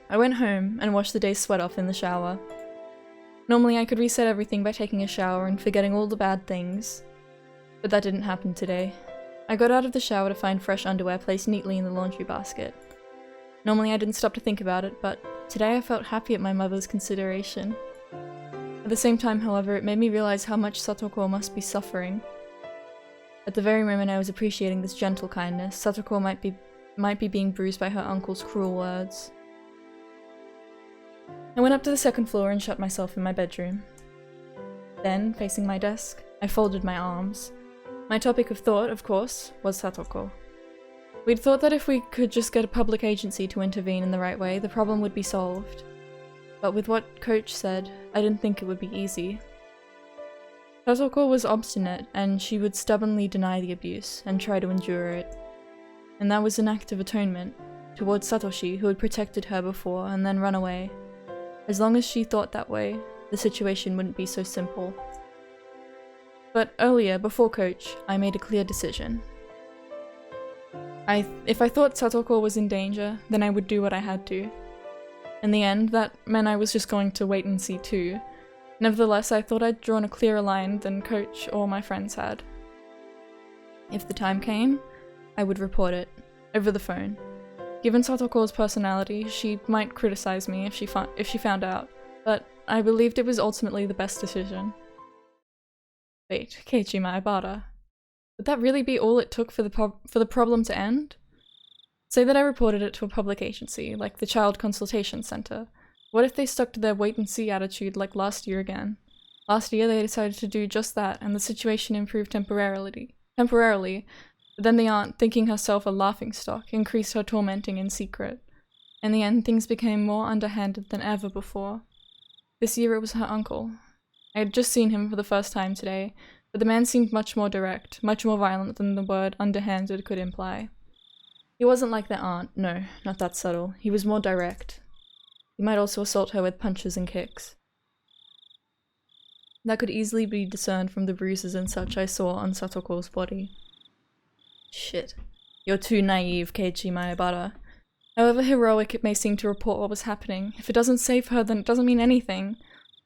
I went home and washed the day's sweat off in the shower. Normally I could reset everything by taking a shower and forgetting all the bad things, but that didn't happen today. I got out of the shower to find fresh underwear placed neatly in the laundry basket. Normally I didn't stop to think about it, but today I felt happy at my mother's consideration. At the same time, however, it made me realize how much Satoko must be suffering. At the very moment I was appreciating this gentle kindness, Satoko might be being bruised by her uncle's cruel words. I went up to the second floor and shut myself in my bedroom. Then, facing my desk, I folded my arms. My topic of thought, of course, was Satoko. We'd thought that if we could just get a public agency to intervene in the right way, the problem would be solved. But with what Coach said, I didn't think it would be easy. Satoko was obstinate, and she would stubbornly deny the abuse and try to endure it. And that was an act of atonement towards Satoshi, who had protected her before and then run away. As long as she thought that way, the situation wouldn't be so simple. But earlier, before Coach, I made a clear decision. If I thought Satoko was in danger, then I would do what I had to. In the end, that meant I was just going to wait and see too. Nevertheless, I thought I'd drawn a clearer line than Coach or my friends had. If the time came, I would report it, over the phone. Given Satoko's personality, she might criticize me if she found out, but I believed it was ultimately the best decision. Wait, Keiichi Maebara. Would that really be all it took for the problem to end? Say that I reported it to a public agency, like the Child Consultation Center. What if they stuck to their wait-and-see attitude like last year again? Last year they decided to do just that, and the situation improved temporarily. But then the aunt, thinking herself a laughingstock, increased her tormenting in secret. In the end, things became more underhanded than ever before. This year it was her uncle. I had just seen him for the first time today, but the man seemed much more direct, much more violent than the word underhanded could imply. He wasn't like their aunt, no, not that subtle. He was more direct. He might also assault her with punches and kicks. That could easily be discerned from the bruises and such I saw on Satoko's body. Shit. You're too naive, Keiichi Maebara. However heroic it may seem to report what was happening, if it doesn't save her, then it doesn't mean anything.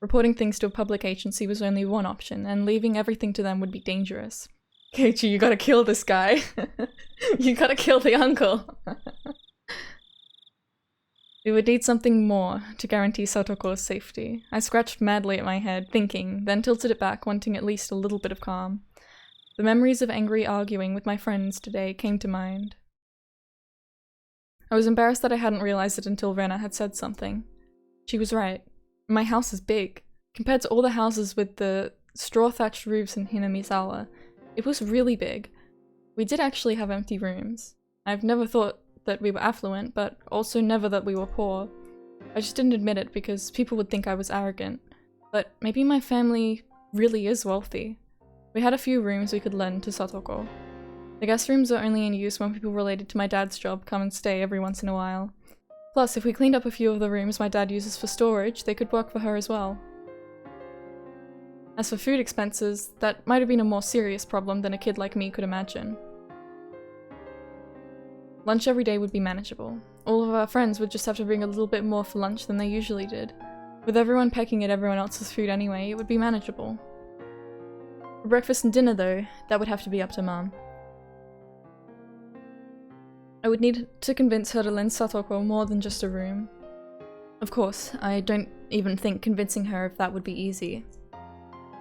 Reporting things to a public agency was only one option, and leaving everything to them would be dangerous. Keiichi, you gotta kill this guy. You gotta kill the uncle. We would need something more to guarantee Satoko's safety. I scratched madly at my head, thinking, then tilted it back, wanting at least a little bit of calm. The memories of angry arguing with my friends today came to mind. I was embarrassed that I hadn't realized it until Rena had said something. She was right. My house is big. Compared to all the houses with the straw-thatched roofs in Hinamizawa, it was really big. We did actually have empty rooms. I've never thought that we were affluent, but also never that we were poor. I just didn't admit it because people would think I was arrogant. But maybe my family really is wealthy. We had a few rooms we could lend to Satoko. The guest rooms are only in use when people related to my dad's job come and stay every once in a while. Plus, if we cleaned up a few of the rooms my dad uses for storage, they could work for her as well. As for food expenses, that might have been a more serious problem than a kid like me could imagine. Lunch every day would be manageable. All of our friends would just have to bring a little bit more for lunch than they usually did. With everyone pecking at everyone else's food anyway, it would be manageable. For breakfast and dinner though, that would have to be up to Mom. I would need to convince her to lend Satoko more than just a room. Of course, I don't even think convincing her if that would be easy.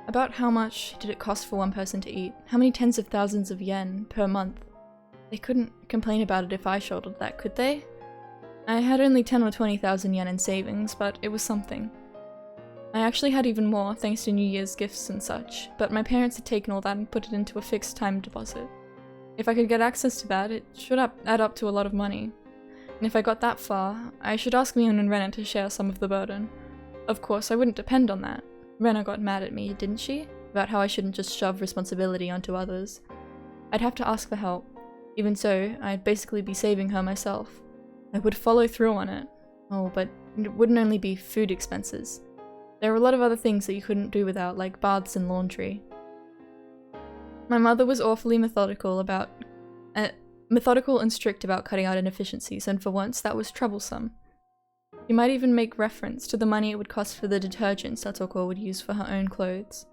About how much did it cost for one person to eat? How many tens of thousands of yen per month? They couldn't complain about it if I shouldered that, could they? I had only 10 or 20,000 yen in savings, but it was something. I actually had even more thanks to New Year's gifts and such, but my parents had taken all that and put it into a fixed time deposit. If I could get access to that, it should add up to a lot of money. And if I got that far, I should ask Mion and Rena to share some of the burden. Of course, I wouldn't depend on that. Rena got mad at me, didn't she? About how I shouldn't just shove responsibility onto others. I'd have to ask for help. Even so, I'd basically be saving her myself. I would follow through on it. Oh, but it wouldn't only be food expenses. There were a lot of other things that you couldn't do without, like baths and laundry. My mother was awfully methodical and strict about cutting out inefficiencies, and for once that was troublesome. You might even make reference to the money it would cost for the detergent Satoko would use for her own clothes.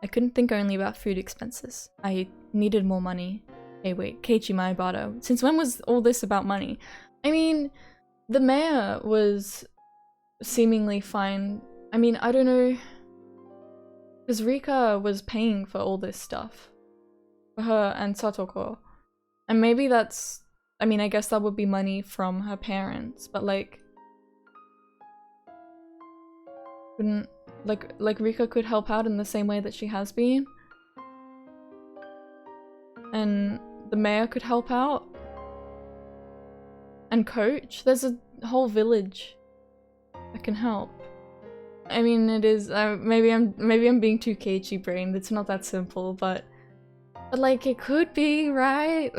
I couldn't think only about food expenses. I needed more money. Hey wait, Keiichi Maebara, since when was all this about money? I mean, the mayor was seemingly fine. I mean, I don't know, because Rika was paying for all this stuff. For her and Satoko. And maybe that's, I mean, I guess that would be money from her parents, but like, wouldn't, like Rika could help out in the same way that she has been? And the mayor could help out? And coach? There's a whole village that can help. I mean, it is, maybe I'm being too Keiichi brained, it's not that simple, but like, it could be, right?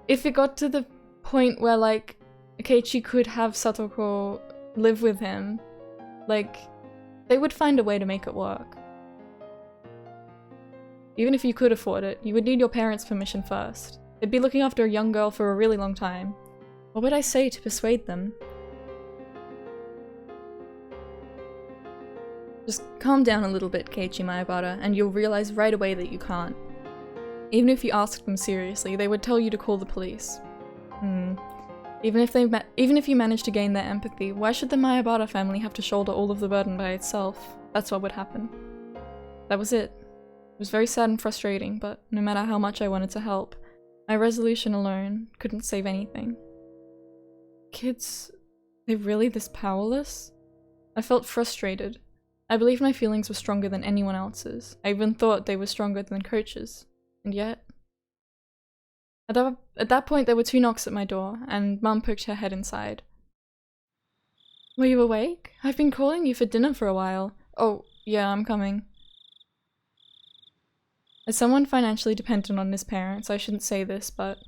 If it got to the point where, like, Keiichi could have Satoko live with him, like, they would find a way to make it work. Even if you could afford it, you would need your parents' permission first. They'd be looking after a young girl for a really long time. What would I say to persuade them? Just calm down a little bit, Keiichi Maebara, and you'll realize right away that you can't. Even if you asked them seriously, they would tell you to call the police. Even if you manage to gain their empathy, why should the Maebara family have to shoulder all of the burden by itself? That's what would happen. That was it. It was very sad and frustrating, but no matter how much I wanted to help, my resolution alone couldn't save anything. Kids, they're really this powerless? I felt frustrated. I believed my feelings were stronger than anyone else's. I even thought they were stronger than Coach's. And yet... At that point there were 2 knocks at my door, and Mum poked her head inside. Were you awake? I've been calling you for dinner for a while. Oh, yeah, I'm coming. As someone financially dependent on his parents, I shouldn't say this, but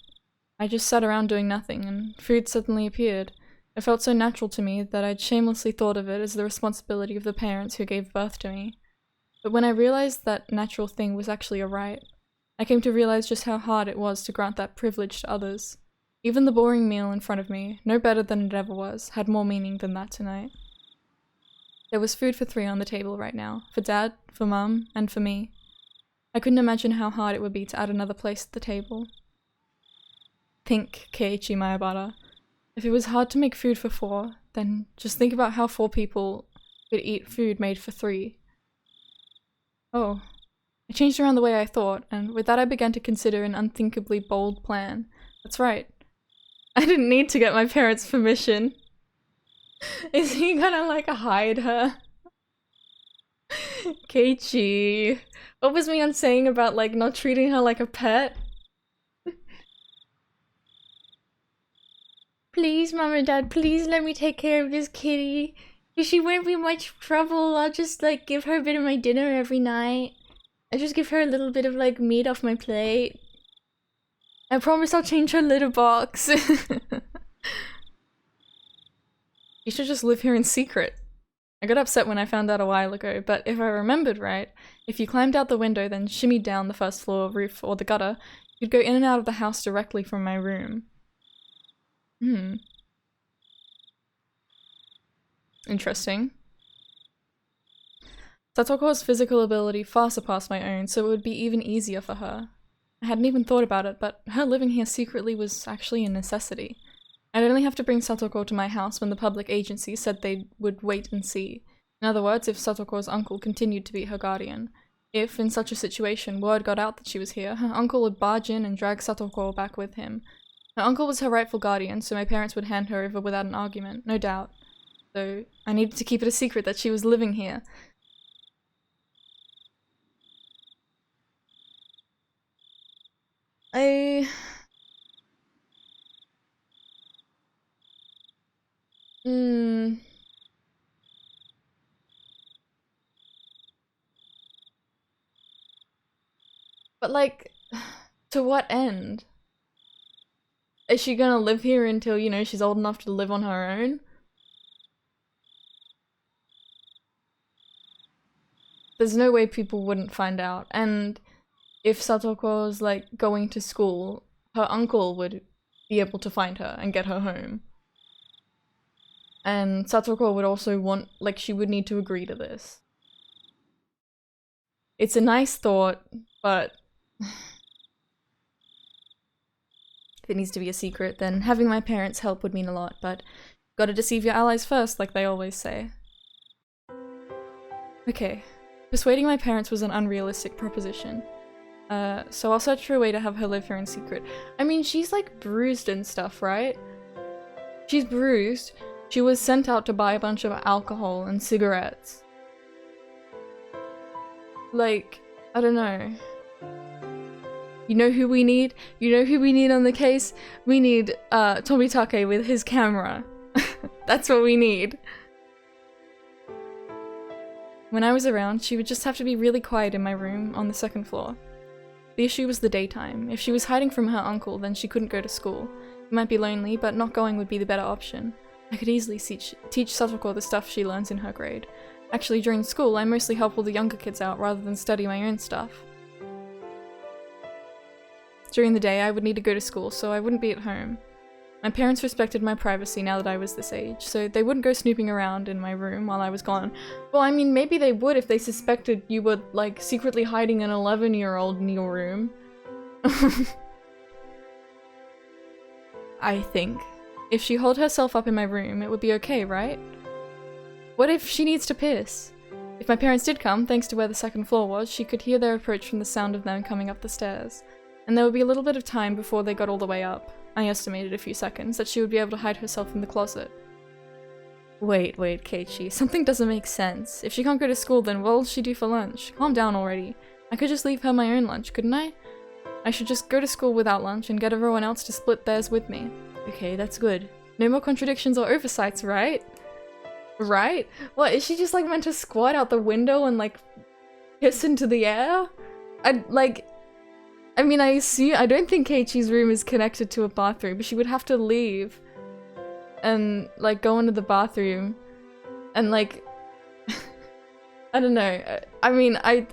I just sat around doing nothing, and food suddenly appeared. It felt so natural to me that I'd shamelessly thought of it as the responsibility of the parents who gave birth to me. But when I realized that natural thing was actually a right, I came to realize just how hard it was to grant that privilege to others. Even the boring meal in front of me, no better than it ever was, had more meaning than that tonight. There was food for 3 on the table right now, for Dad, for Mum, and for me. I couldn't imagine how hard it would be to add another place at the table. Think, Keiichi Maebara. If it was hard to make food for 4, then just think about how 4 people could eat food made for 3. Oh. I changed around the way I thought, and with that I began to consider an unthinkably bold plan. That's right. I didn't need to get my parents' permission. Is he gonna, like, hide her? Keiichi. What was Mion saying about, like, not treating her like a pet? Please, Mom and Dad, please let me take care of this kitty. She won't be much trouble. I'll just, like, give her a bit of my dinner every night. I just give her a little bit of, like, meat off my plate. I promise I'll change her litter box. You should just live here in secret. I got upset when I found out a while ago, but if I remembered right, if you climbed out the window then shimmied down the first floor roof or the gutter, you'd go in and out of the house directly from my room. Interesting. Satoko's physical ability far surpassed my own, so it would be even easier for her. I hadn't even thought about it, but her living here secretly was actually a necessity. I'd only have to bring Satoko to my house when the public agency said they would wait and see. In other words, if Satoko's uncle continued to be her guardian. If, in such a situation, word got out that she was here, her uncle would barge in and drag Satoko back with him. Her uncle was her rightful guardian, so my parents would hand her over without an argument, no doubt. So I needed to keep it a secret that she was living here. But like, to what end? Is she gonna live here until, you know, she's old enough to live on her own? There's no way people wouldn't find out, and if Satoko's like going to school, her uncle would be able to find her and get her home. And Satoko would also want, like, she would need to agree to this. It's a nice thought, but if it needs to be a secret, then having my parents' help would mean a lot, but gotta deceive your allies first, like they always say. Okay, persuading my parents was an unrealistic proposition. So I'll search for a way to have her live here in secret. I mean, she's like bruised and stuff, right? She's bruised. She was sent out to buy a bunch of alcohol and cigarettes. Like, I don't know. You know who we need? You know who we need on the case? We need Tomitake with his camera. That's what we need. When I was around, she would just have to be really quiet in my room on the second floor. The issue was the daytime. If she was hiding from her uncle, then she couldn't go to school. It might be lonely, but not going would be the better option. I could easily teach Satoko the stuff she learns in her grade. Actually, during school, I mostly help all the younger kids out rather than study my own stuff. During the day, I would need to go to school, so I wouldn't be at home. My parents respected my privacy now that I was this age, so they wouldn't go snooping around in my room while I was gone. Well, I mean, maybe they would if they suspected you were, like, secretly hiding an 11-year-old in your room. I think. If she holed herself up in my room, it would be okay, right? What if she needs to piss? If my parents did come, thanks to where the second floor was, she could hear their approach from the sound of them coming up the stairs. And there would be a little bit of time before they got all the way up. I estimated a few seconds, that she would be able to hide herself in the closet. Wait, Keiichi, something doesn't make sense. If she can't go to school, then what'll she do for lunch? Calm down already. I could just leave her my own lunch, couldn't I? I should just go to school without lunch and get everyone else to split theirs with me. Okay, that's good. No more contradictions or oversights, right? Right? What, is she just like meant to squat out the window and like piss into the air? I mean, I don't think Keiichi's room is connected to a bathroom, but she would have to leave and like go into the bathroom and like I don't know. I mean, I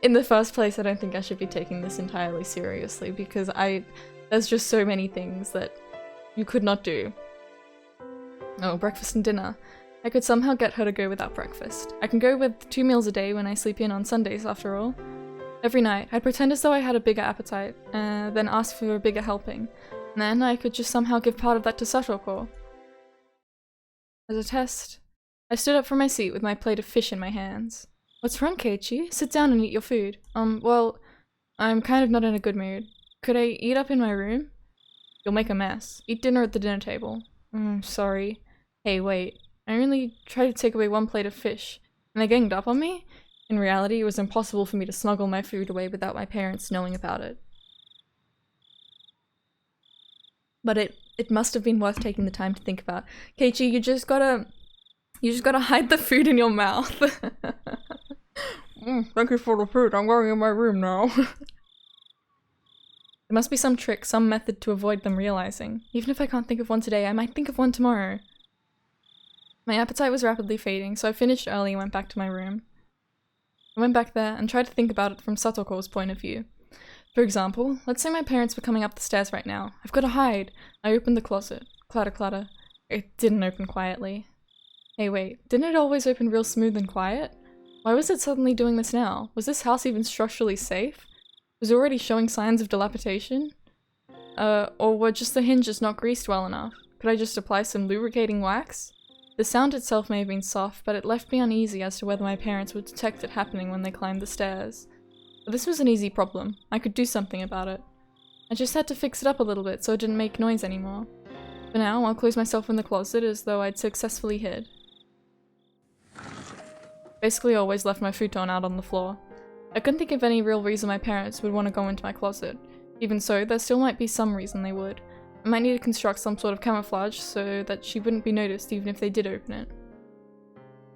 in the first place, I don't think I should be taking this entirely seriously because there's just so many things that you could not do. Oh, breakfast and dinner. I could somehow get her to go without breakfast. I can go with 2 meals a day when I sleep in on Sundays, after all. Every night, I'd pretend as though I had a bigger appetite, then ask for a bigger helping. And then I could just somehow give part of that to Satoko. As a test, I stood up from my seat with my plate of fish in my hands. What's wrong, Keiichi? Sit down and eat your food. Well, I'm kind of not in a good mood. Could I eat up in my room? You'll make a mess. Eat dinner at the dinner table. Sorry. Hey, wait. I only tried to take away 1 plate of fish, and they ganged up on me? In reality, it was impossible for me to smuggle my food away without my parents knowing about it. But it must have been worth taking the time to think about. Keiichi, you just gotta hide the food in your mouth. Thank you for the food, I'm going in my room now. There must be some trick, some method to avoid them realizing. Even if I can't think of one today, I might think of one tomorrow. My appetite was rapidly fading, so I finished early and went back to my room. I went back there and tried to think about it from Satoko's point of view. For example, let's say my parents were coming up the stairs right now. I've got to hide. I opened the closet. Clatter, clatter. It didn't open quietly. Hey, wait, didn't it always open real smooth and quiet? Why was it suddenly doing this now? Was this house even structurally safe? Was it already showing signs of dilapidation? Or were just the hinges not greased well enough? Could I just apply some lubricating wax? The sound itself may have been soft, but it left me uneasy as to whether my parents would detect it happening when they climbed the stairs. But this was an easy problem. I could do something about it. I just had to fix it up a little bit so it didn't make noise anymore. For now, I'll close myself in the closet as though I'd successfully hid. Basically always left my futon out on the floor. I couldn't think of any real reason my parents would want to go into my closet. Even so, there still might be some reason they would. I might need to construct some sort of camouflage so that she wouldn't be noticed even if they did open it.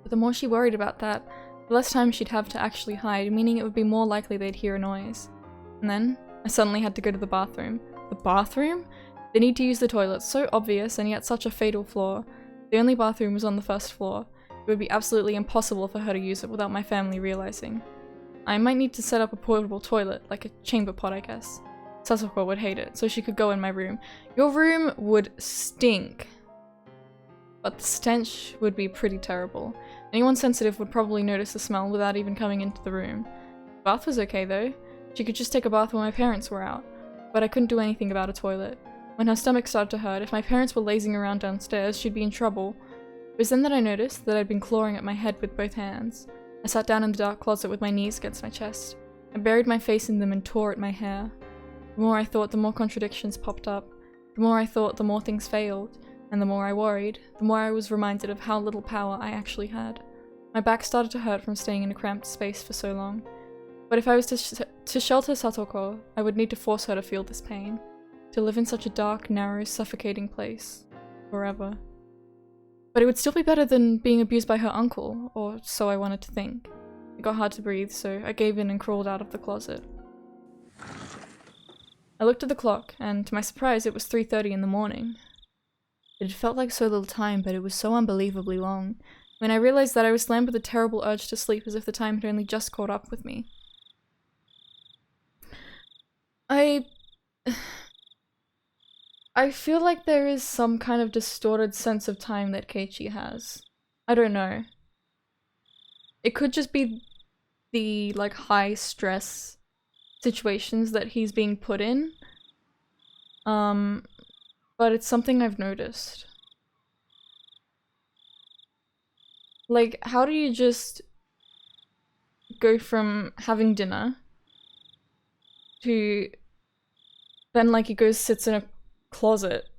But the more she worried about that, the less time she'd have to actually hide, meaning it would be more likely they'd hear a noise. And then, I suddenly had to go to the bathroom. The bathroom? The need to use the toilet, so obvious and yet such a fatal flaw. The only bathroom was on the first floor. It would be absolutely impossible for her to use it without my family realizing. I might need to set up a portable toilet, like a chamber pot I guess. Satoko would hate it, so she could go in my room. Your room would stink. But the stench would be pretty terrible. Anyone sensitive would probably notice the smell without even coming into the room. The bath was okay though. She could just take a bath when my parents were out. But I couldn't do anything about a toilet. When her stomach started to hurt, if my parents were lazing around downstairs, she'd be in trouble. It was then that I noticed that I'd been clawing at my head with both hands. I sat down in the dark closet with my knees against my chest. I buried my face in them and tore at my hair. The more I thought, the more contradictions popped up. The more I thought, the more things failed. And the more I worried, the more I was reminded of how little power I actually had. My back started to hurt from staying in a cramped space for so long. But if I was to shelter Satoko, I would need to force her to feel this pain. To live in such a dark, narrow, suffocating place. Forever. But it would still be better than being abused by her uncle, or so I wanted to think. It got hard to breathe, so I gave in and crawled out of the closet. I looked at the clock, and to my surprise it was 3:30 in the morning. It had felt like so little time, but it was so unbelievably long. When I realized that, I was slammed with a terrible urge to sleep as if the time had only just caught up with me. I feel like there is some kind of distorted sense of time that Keiichi has. I don't know. It could just be the, like, high stress situations that he's being put in. But it's something I've noticed. Like, how do you just go from having dinner to then, like, he goes sits in a closet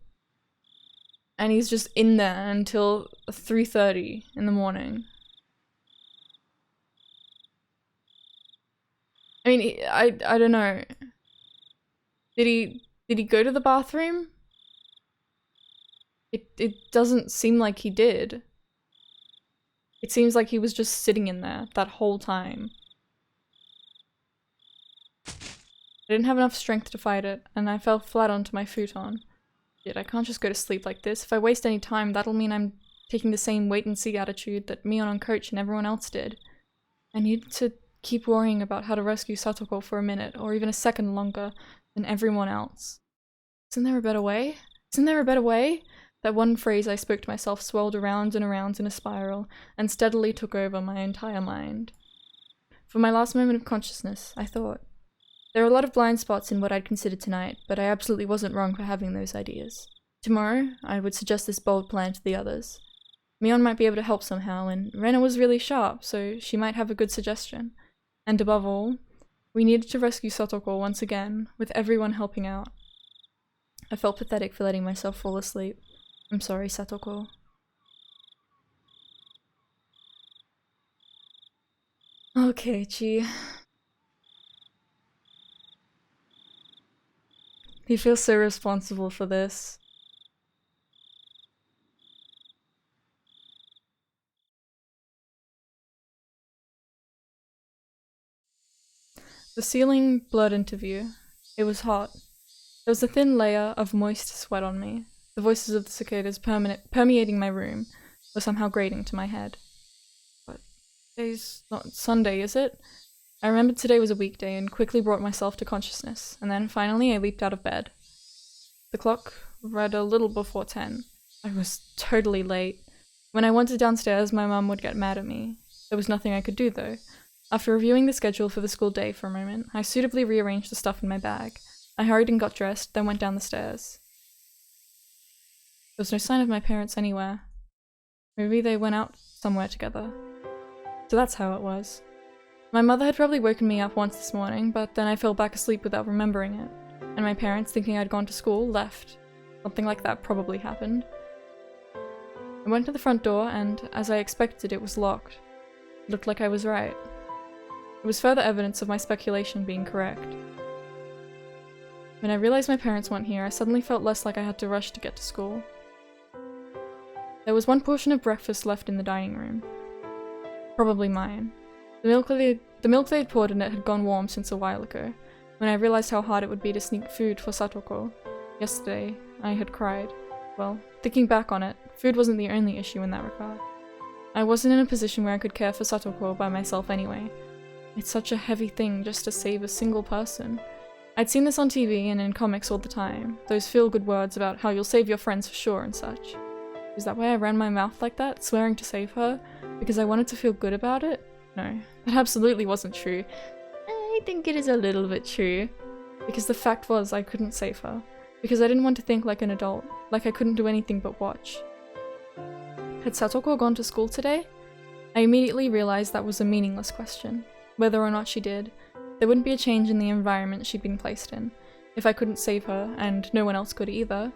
and he's just in there until 3:30 in the morning? I mean, I don't know. Did he go to the bathroom? It doesn't seem like he did. It seems like he was just sitting in there that whole time. I didn't have enough strength to fight it, and I fell flat onto my futon. Yet I can't just go to sleep like this. If I waste any time, that'll mean I'm taking the same wait-and-see attitude that Mion on Coach and everyone else did. I need to keep worrying about how to rescue Satoko for a minute, or even a second longer, than everyone else. Isn't there a better way? Isn't there a better way? That one phrase I spoke to myself swirled around and around in a spiral, and steadily took over my entire mind. For my last moment of consciousness, I thought, there are a lot of blind spots in what I'd considered tonight, but I absolutely wasn't wrong for having those ideas. Tomorrow, I would suggest this bold plan to the others. Mion might be able to help somehow, and Rena was really sharp, so she might have a good suggestion. And above all, we needed to rescue Satoko once again, with everyone helping out. I felt pathetic for letting myself fall asleep. I'm sorry, Satoko. Okay, Chi. He feels so responsible for this. The ceiling blurred into view. It was hot. There was a thin layer of moist sweat on me. The voices of the cicadas permeating my room. were somehow grating to my head. But today's not Sunday, is it? I remembered today was a weekday and quickly brought myself to consciousness, and then finally I leaped out of bed. The clock read a little before 10. I was totally late. When I wandered downstairs, my mum would get mad at me. There was nothing I could do, though. After reviewing the schedule for the school day for a moment, I suitably rearranged the stuff in my bag. I hurried and got dressed, then went down the stairs. There was no sign of my parents anywhere. Maybe they went out somewhere together. So that's how it was. My mother had probably woken me up once this morning, but then I fell back asleep without remembering it. And my parents, thinking I'd gone to school, left. Something like that probably happened. I went to the front door, and as I expected, it was locked. It looked like I was right. It was further evidence of my speculation being correct. When I realized my parents weren't here, I suddenly felt less like I had to rush to get to school. There was one portion of breakfast left in the dining room. Probably mine. The milk they had poured in it had gone warm since a while ago. When I realized how hard it would be to sneak food for Satoko, yesterday, I had cried. Well, thinking back on it, food wasn't the only issue in that regard. I wasn't in a position where I could care for Satoko by myself anyway. It's such a heavy thing just to save a single person. I'd seen this on TV and in comics all the time, those feel-good words about how you'll save your friends for sure and such. Is that why I ran my mouth like that, swearing to save her? Because I wanted to feel good about it? No, that absolutely wasn't true. I think it is a little bit true. Because the fact was I couldn't save her. Because I didn't want to think like an adult, like I couldn't do anything but watch. Had Satoko gone to school today? I immediately realized that was a meaningless question. Whether or not she did, there wouldn't be a change in the environment she'd been placed in. If I couldn't save her, and no one else could either,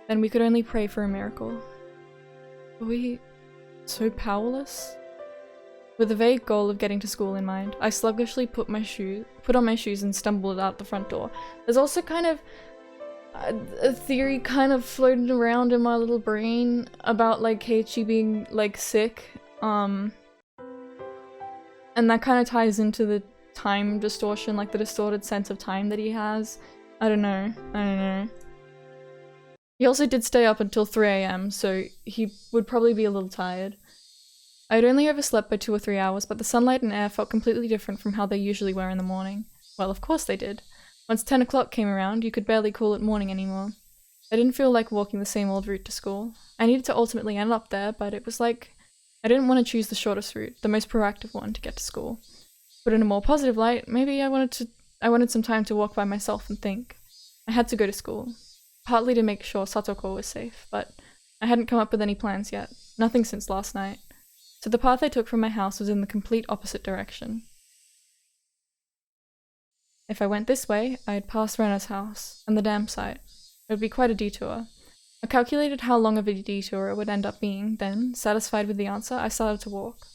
then we could only pray for a miracle. Were we so powerless? With a vague goal of getting to school in mind, I sluggishly put on my shoes and stumbled out the front door. There's also kind of a theory kind of floating around in my little brain about like Keiichi being like sick, and that kind of ties into the time distortion, like the distorted sense of time that he has. I don't know. He also did stay up until 3 AM, so he would probably be a little tired. I had only overslept by 2 or 3 hours, but the sunlight and air felt completely different from how they usually were in the morning. Well, of course they did. Once 10 o'clock came around, you could barely call it morning anymore. I didn't feel like walking the same old route to school. I needed to ultimately end up there, but it was like I didn't want to choose the shortest route, the most proactive one to get to school. But in a more positive light, maybe I wanted some time to walk by myself and think. I had to go to school, partly to make sure Satoko was safe, but I hadn't come up with any plans yet, nothing since last night. So the path I took from my house was in the complete opposite direction. If I went this way, I'd pass Rena's house, and the dam site. It would be quite a detour. I calculated how long of a detour it would end up being, then, satisfied with the answer, I started to walk.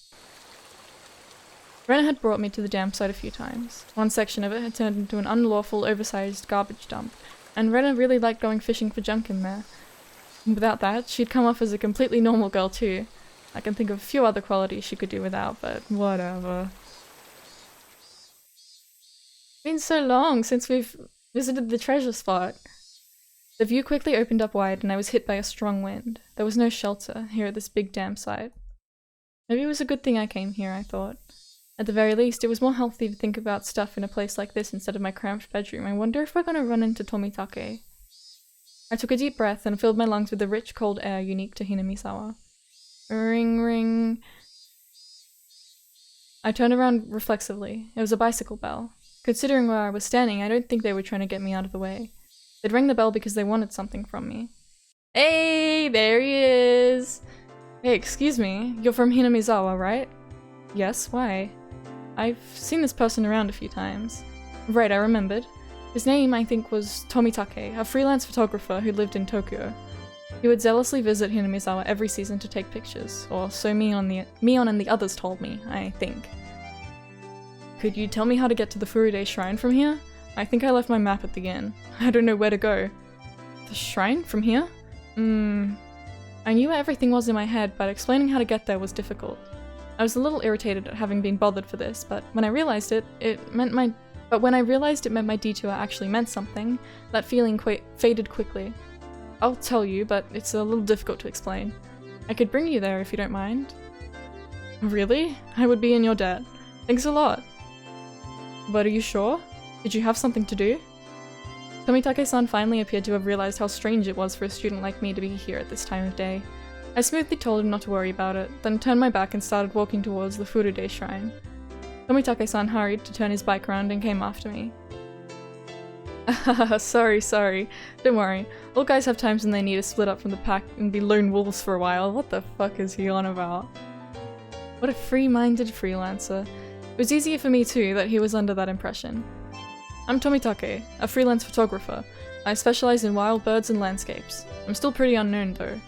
Rena had brought me to the dam site a few times. One section of it had turned into an unlawful, oversized garbage dump, and Rena really liked going fishing for junk in there. And without that, she'd come off as a completely normal girl too. I can think of a few other qualities she could do without, but whatever. It's been so long since we've visited the treasure spot. The view quickly opened up wide and I was hit by a strong wind. There was no shelter here at this big dam site. Maybe it was a good thing I came here, I thought. At the very least, it was more healthy to think about stuff in a place like this instead of my cramped bedroom. I wonder if we're gonna run into Tomitake. I took a deep breath and filled my lungs with the rich, cold air unique to Hinamizawa. Ring, ring. I turned around reflexively. It was a bicycle bell. Considering where I was standing, I don't think they were trying to get me out of the way. They'd rang the bell because they wanted something from me. Hey, there he is! Hey, excuse me, you're from Hinamizawa, right? Yes, why? I've seen this person around a few times. Right, I remembered. His name, I think, was Tomitake, a freelance photographer who lived in Tokyo. He would zealously visit Hinamizawa every season to take pictures, or so Mion and the others told me, I think. Could you tell me how to get to the Furude shrine from here? I think I left my map at the inn. I don't know where to go. The shrine? From here? I knew where everything was in my head, but explaining how to get there was difficult. I was a little irritated at having been bothered for this, but when I realized it meant my detour actually meant something, that feeling faded quickly. I'll tell you, but it's a little difficult to explain. I could bring you there if you don't mind. Really? I would be in your debt. Thanks a lot. But are you sure? Did you have something to do? Tomitake-san finally appeared to have realized how strange it was for a student like me to be here at this time of day. I smoothly told him not to worry about it, then turned my back and started walking towards the Furude shrine. Tomitake-san hurried to turn his bike around and came after me. Sorry. Don't worry. All guys have times when they need to split up from the pack and be lone wolves for a while. What the fuck is he on about? What a free-minded freelancer. It was easier for me too that he was under that impression. I'm Tomitake, a freelance photographer. I specialize in wild birds and landscapes. I'm still pretty unknown though.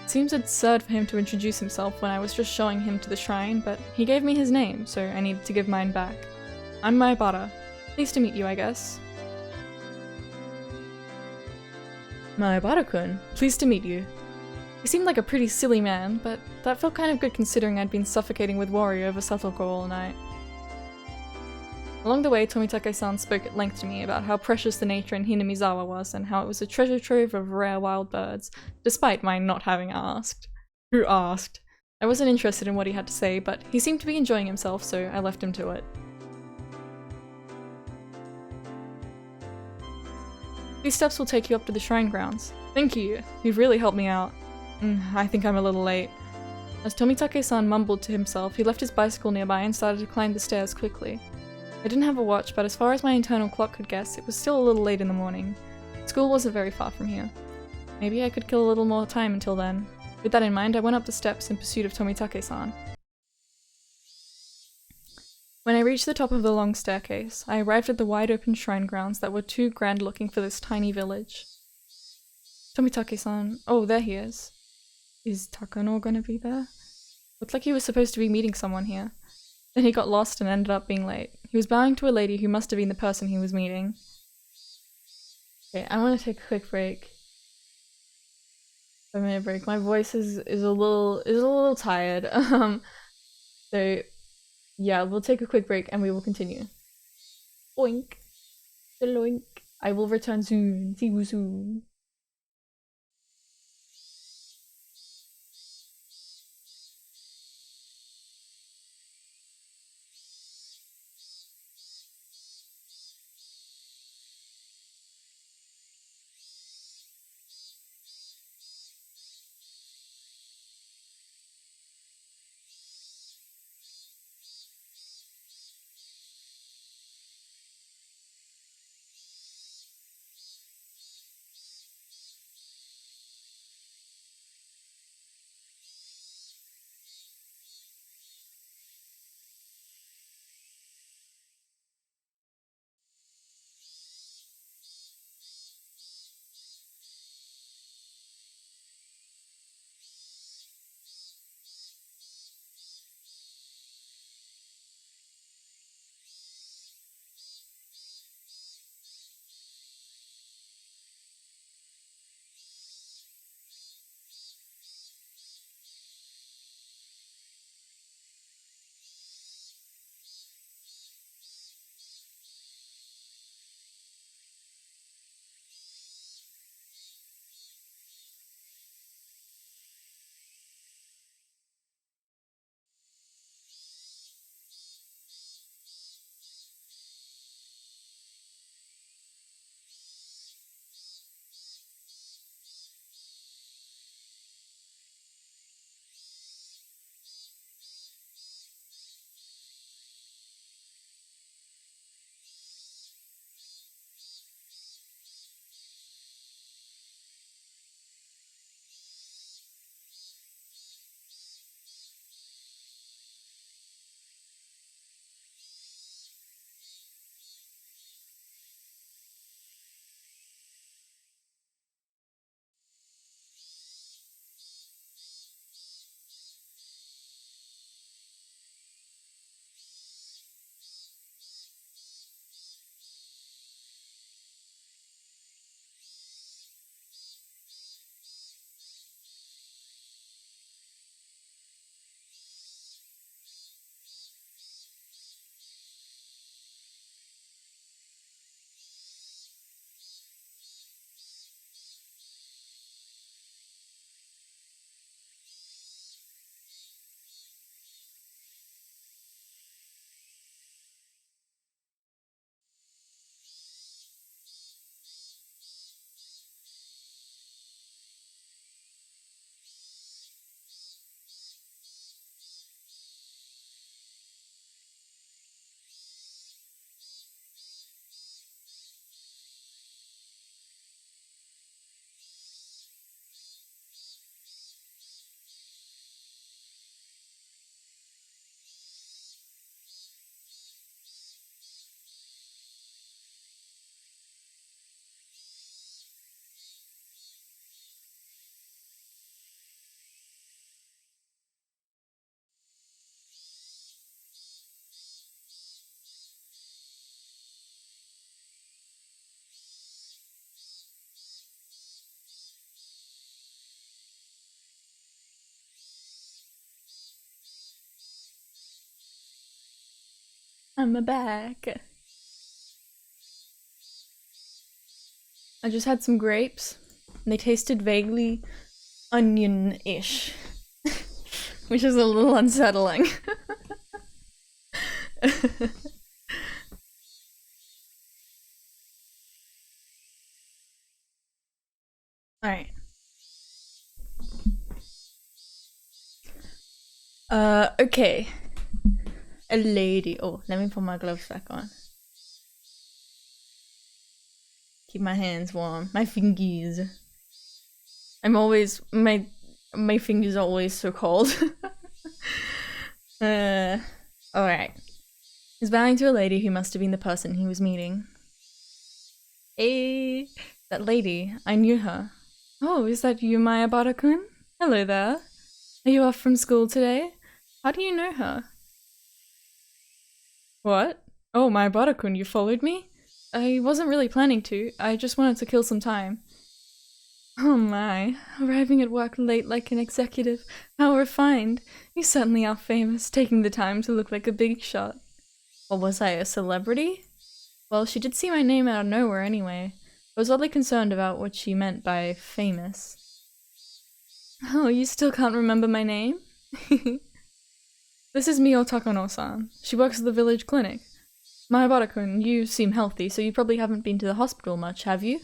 It seems absurd for him to introduce himself when I was just showing him to the shrine, but he gave me his name, so I needed to give mine back. I'm Maebara. Pleased to meet you, I guess. Maebara-kun, pleased to meet you. He seemed like a pretty silly man, but that felt kind of good considering I'd been suffocating with worry over satoko all night. Along the way, Tomitake-san spoke at length to me about how precious the nature in Hinamizawa was and how it was a treasure trove of rare wild birds, despite my not having asked. Who asked? I wasn't interested in what he had to say, but he seemed to be enjoying himself, so I left him to it. These steps will take you up to the shrine grounds. Thank you, you've really helped me out. I think I'm a little late. As Tomitake-san mumbled to himself, he left his bicycle nearby and started to climb the stairs quickly. I didn't have a watch, but as far as my internal clock could guess, it was still a little late in the morning. School wasn't very far from here. Maybe I could kill a little more time until then. With that in mind, I went up the steps in pursuit of Tomitake-san. When I reached the top of the long staircase, I arrived at the wide-open shrine grounds that were too grand-looking for this tiny village. Tomitake-san. Oh, there he is. Is Takano gonna be there? Looked like he was supposed to be meeting someone here. Then he got lost and ended up being late. He was bowing to a lady who must have been the person he was meeting. Okay, I want to take a quick break. 5-minute break. My voice is a little tired. So yeah, we'll take a quick break and we will continue. Oink. Deloink. I will return soon. See you soon. I'm back. I just had some grapes. And they tasted vaguely onion-ish, which is a little unsettling. Alright. Okay. A lady. Oh, let me put my gloves back on. Keep my hands warm. My fingers. I'm always my fingers are always so cold. Alright. He's bowing to a lady who must have been the person he was meeting. Hey, that lady. I knew her. Oh, is that you, Maya Barakun? Hello there. Are you off from school today? How do you know her? What? Oh, Maya Barakun, you followed me? I wasn't really planning to. I just wanted to kill some time. Oh my, arriving at work late like an executive. How refined. You certainly are famous, taking the time to look like a big shot. Or was I a celebrity? Well, she did see my name out of nowhere anyway. I was oddly concerned about what she meant by famous. Oh, you still can't remember my name? This is Mio Takano-san. She works at the village clinic. Mayabara-kun, you seem healthy, so you probably haven't been to the hospital much, have you?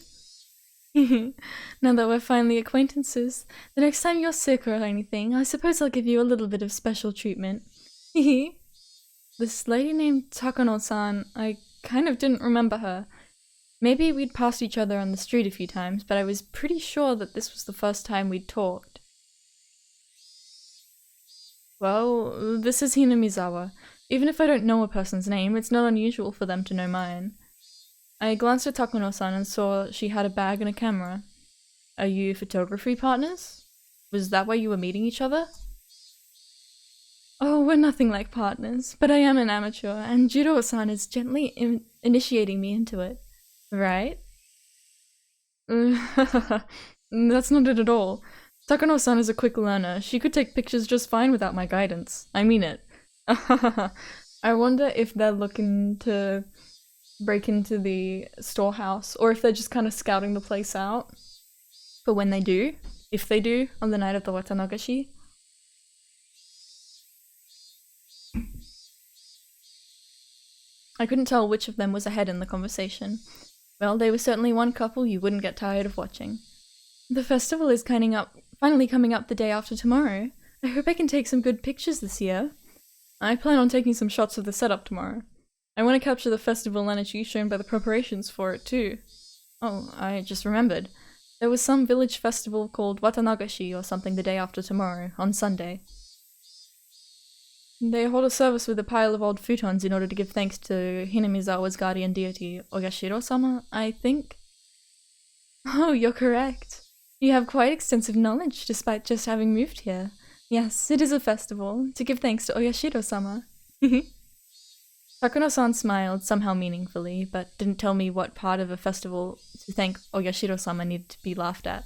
Now that we're finally acquaintances, the next time you're sick or anything, I suppose I'll give you a little bit of special treatment. This lady named Takano-san, I kind of didn't remember her. Maybe we'd passed each other on the street a few times, but I was pretty sure that this was the first time we'd talked. Well, this is Hinamizawa. Even if I don't know a person's name, it's not unusual for them to know mine. I glanced at Takano-san and saw she had a bag and a camera. Are you photography partners? Was that why you were meeting each other? Oh, we're nothing like partners, but I am an amateur, and Jiro-san is gently initiating me into it. Right? That's not it at all. Takano-san is a quick learner. She could take pictures just fine without my guidance. I mean it. I wonder if they're looking to break into the storehouse, or if they're just kind of scouting the place out for when they do, if they do, on the night of the Watanagashi. I couldn't tell which of them was ahead in the conversation. Well, they were certainly one couple you wouldn't get tired of watching. The festival is finally coming up the day after tomorrow. I hope I can take some good pictures this year. I plan on taking some shots of the setup tomorrow. I want to capture the festival energy shown by the preparations for it too. Oh, I just remembered. There was some village festival called Watanagashi or something the day after tomorrow, on Sunday. They hold a service with a pile of old futons in order to give thanks to Hinamizawa's guardian deity, Oyashiro-sama, I think? Oh, you're correct. You have quite extensive knowledge, despite just having moved here. Yes, it is a festival, to give thanks to Oyashiro-sama. Takano-san smiled, somehow meaningfully, but didn't tell me what part of a festival to thank Oyashiro-sama needed to be laughed at.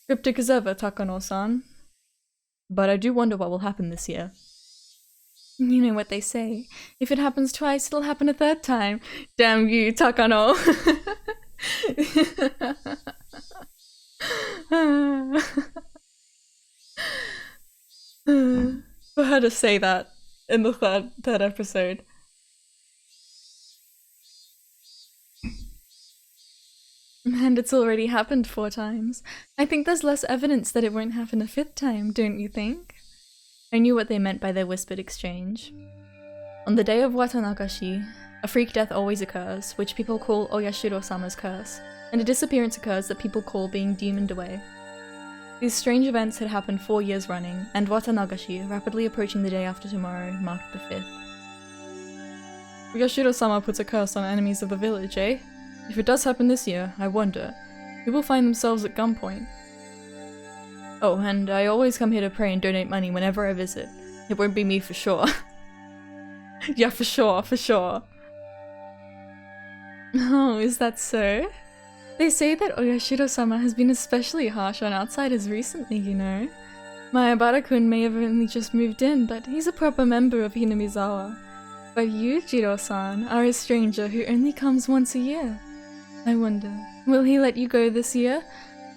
Cryptic as ever, Takano-san. But I do wonder what will happen this year. You know what they say. If it happens twice, it'll happen a third time. Damn you, Takano! For her to say that in the third episode. And it's already happened 4 times. I think there's less evidence that it won't happen a 5th time, don't you think? I knew what they meant by their whispered exchange. On the day of Watanagashi, a freak death always occurs, which people call Oyashiro-sama's curse, and a disappearance occurs that people call being demoned away. These strange events had happened 4 years running, and Watanagashi, rapidly approaching the day after tomorrow, marked the 5th. Oyashiro-sama puts a curse on enemies of the village, eh? If it does happen this year, I wonder, who will find themselves at gunpoint? Oh, and I always come here to pray and donate money whenever I visit. It won't be me for sure. Yeah, for sure, for sure. Oh, is that so? They say that Oyashiro-sama has been especially harsh on outsiders recently, you know. Mayabara-kun may have only just moved in, but he's a proper member of Hinamizawa. But you, Jiro-san, are a stranger who only comes once a year. I wonder, will he let you go this year?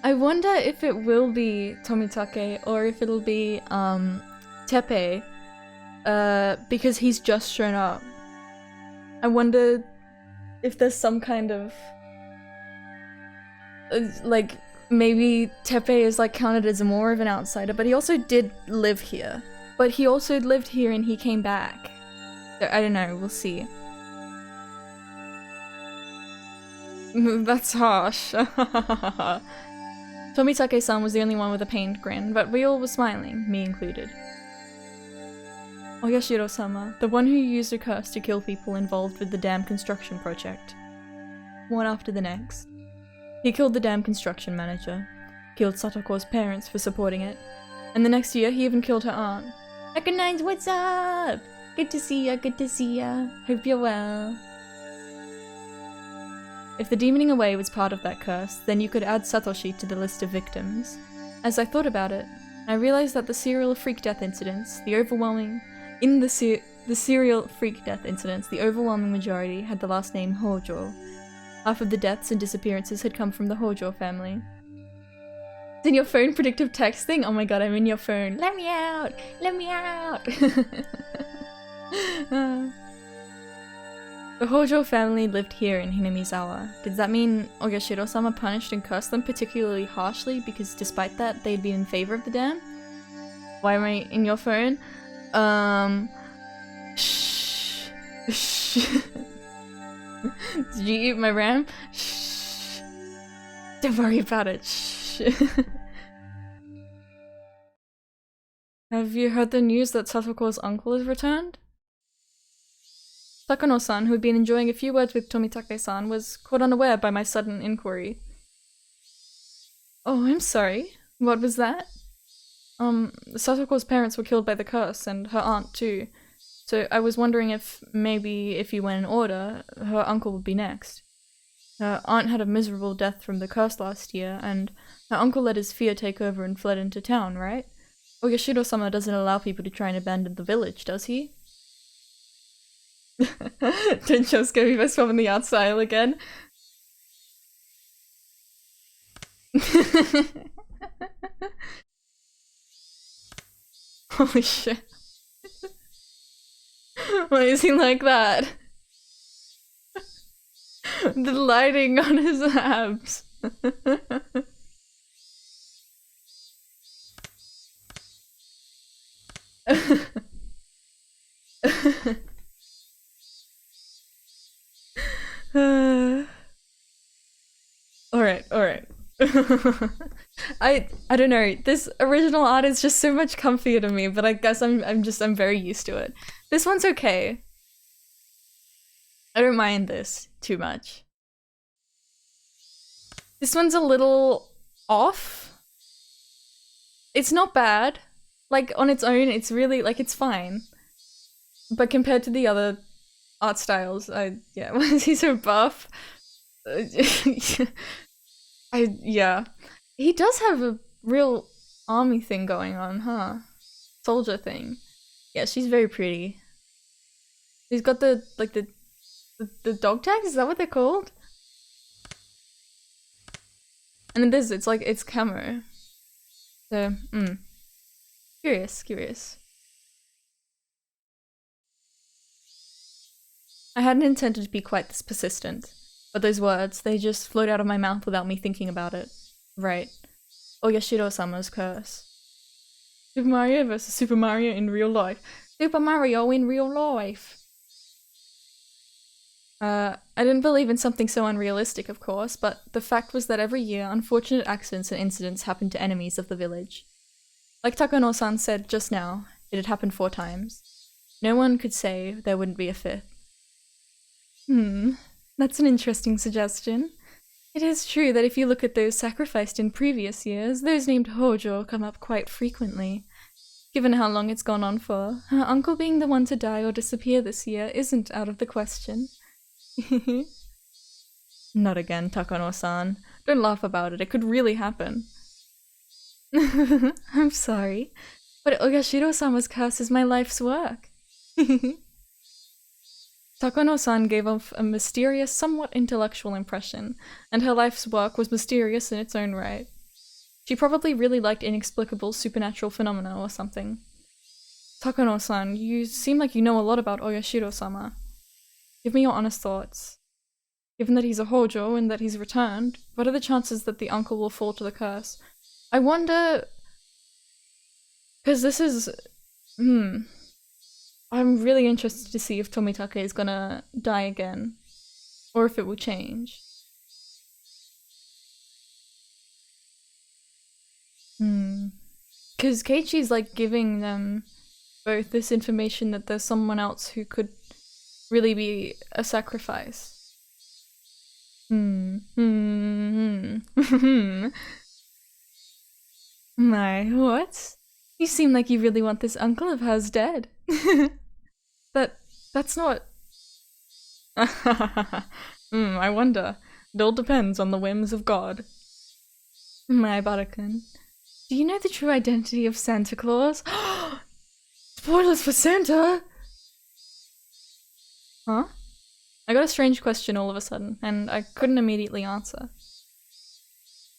I wonder if it will be Tomitake or if it'll be, Teppei, because he's just shown up. I wonder if there's some kind of, like, maybe Teppei is like counted as more of an outsider, but he also did live here. But he also lived here and he came back. So, I don't know, we'll see. That's harsh. Tomitake-san was the only one with a pained grin, but we all were smiling, me included. Oyashiro-sama, the one who used a curse to kill people involved with the dam construction project. One after the next. He killed the dam construction manager, killed Satoko's parents for supporting it, and the next year he even killed her aunt. Ekanines, what's up? Good to see ya, good to see ya. Hope you're well. If the demoning away was part of that curse, then you could add Satoshi to the list of victims. As I thought about it, I realized that the serial freak death incidents, the overwhelming majority had the last name Hojo. Half of the deaths and disappearances had come from the Hojo family. It's in your phone predictive texting? Oh my god, I'm in your phone. Let me out! Let me out! The Hojo family lived here in Hinamizawa. Does that mean Oyashiro-sama punished and cursed them particularly harshly because despite that they'd been in favor of the dam? Why am I in your phone? Shh. Shh. Did you eat my RAM? Shh. Don't worry about it. Shh. Have you heard the news that Satoko's uncle has returned? Takano-san, who had been enjoying a few words with Tomitake-san, was caught unaware by my sudden inquiry. Oh, I'm sorry. What was that? Satoko's parents were killed by the curse, and her aunt too. So I was wondering if, maybe, if you went in order, her uncle would be next. Her aunt had a miserable death from the curse last year, and her uncle let his fear take over and fled into town, right? Oyashiro-sama doesn't allow people to try and abandon the village, does he? Don't just get me best from the outside again. Holy shit. Why is he like that? The lighting on his abs. Alright. I don't know. This original art is just so much comfier to me, but I guess I'm very used to it. This one's okay. I don't mind this too much. This one's a little off. It's not bad. Like, on its own, it's really, like, it's fine. But compared to the other art styles, yeah, why is he so buff? Yeah. He does have a real army thing going on, huh? Soldier thing. Yeah, she's very pretty. He's got the dog tags? Is that what they're called? And then this, it's camo. So, Curious. I hadn't intended to be quite this persistent, but those words, they just flowed out of my mouth without me thinking about it. Right. Oyashiro-sama's curse. Super Mario versus Super Mario in real life. Super Mario in real life! I didn't believe in something so unrealistic, of course, but the fact was that every year, unfortunate accidents and incidents happened to enemies of the village. Like Takano-san said just now, it had happened 4 times. No one could say there wouldn't be a 5th. That's an interesting suggestion. It is true that if you look at those sacrificed in previous years, those named Hojo come up quite frequently. Given how long it's gone on for, her uncle being the one to die or disappear this year isn't out of the question. Not again, Takano-san. Don't laugh about it, it could really happen. I'm sorry, but Oyashiro-sama's curse is my life's work. Takano-san gave off a mysterious, somewhat intellectual impression, and her life's work was mysterious in its own right. She probably really liked inexplicable supernatural phenomena or something. Takano-san, you seem like you know a lot about Oyashiro-sama. Give me your honest thoughts. Given that he's a Hojo and that he's returned, what are the chances that the uncle will fall to the curse? I wonder... Because this is... I'm really interested to see if Tomitake is gonna die again. Or if it will change. Because Keiichi's like giving them both this information that there's someone else who could really be a sacrifice. My, what? You seem like you really want this uncle of hers dead. That's not... I wonder. It all depends on the whims of God. My Barakun. Do you know the true identity of Santa Claus? Spoilers for Santa! Huh? I got a strange question all of a sudden, and I couldn't immediately answer.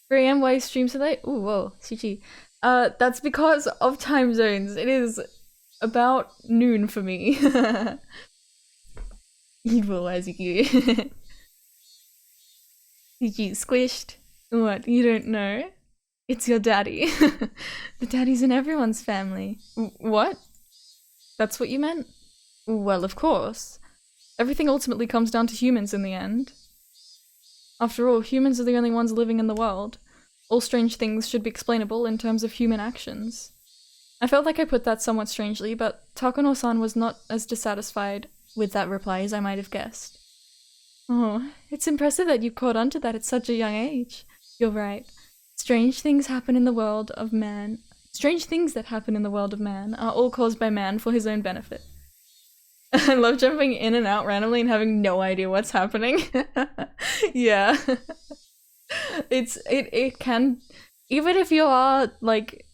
3 AM, why stream so late? Ooh, whoa, Chichi. That's because of time zones. It is about noon for me. Evil as you. Chichi, squished. What, you don't know? It's your daddy. The daddy's in everyone's family. What? That's what you meant? Well, of course. Everything ultimately comes down to humans in the end. After all, humans are the only ones living in the world. All strange things should be explainable in terms of human actions. I felt like I put that somewhat strangely, but Takano-san was not as dissatisfied with that reply as I might have guessed. Oh, it's impressive that you caught on to that at such a young age. You're right. Strange things happen in the world of man. Strange things that happen in the world of man are all caused by man for his own benefit. I love jumping in and out randomly and having no idea what's happening. Yeah. It can, even if you are like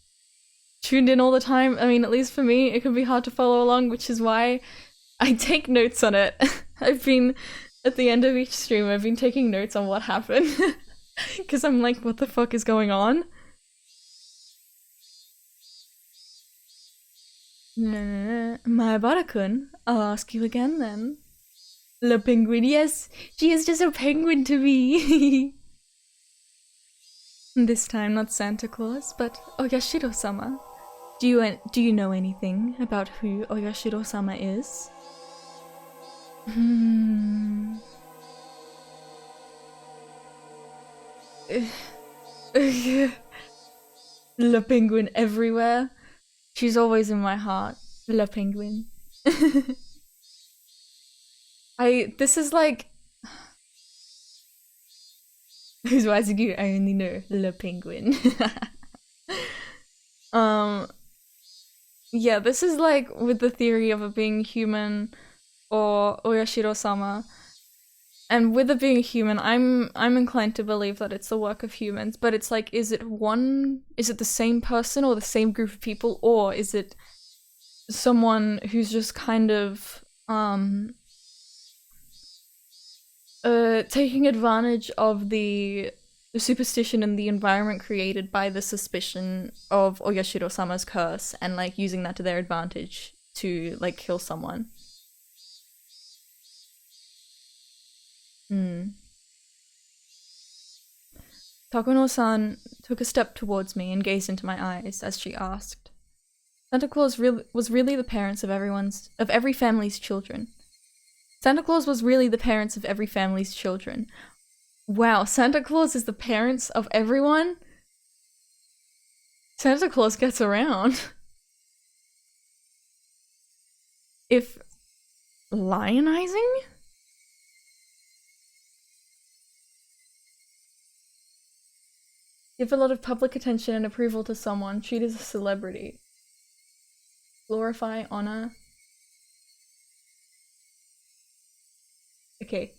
tuned in all the time, I mean, at least for me, it can be hard to follow along, which is why I take notes on it. I've been, at the end of each stream, I've been taking notes on what happened. Because I'm like, what the fuck is going on? My Barakun, I'll ask you again then. Le penguin, yes, she is just a penguin to me. This time not Santa Claus, but Oyashiro-sama. Do you know anything about who Oyashiro-sama is? Le penguin everywhere. She's always in my heart. Le penguin. This is like... Who's watching you? I only know Le penguin. Yeah, this is like with the theory of it being human or Oyashiro-sama. And with it being human, I'm inclined to believe that it's the work of humans, but it's like, is it the same person or the same group of people, or is it someone who's just kind of taking advantage of the superstition and the environment created by the suspicion of Oyashiro-sama's curse and like using that to their advantage to like kill someone? Takano-san took a step towards me and gazed into my eyes as she asked. Santa Claus was really the parents of every family's children. Santa Claus was really the parents of every family's children. Wow, Santa Claus is the parents of everyone? Santa Claus gets around. If lionizing? Give a lot of public attention and approval to someone, treat as a celebrity. Glorify, honor. Okay.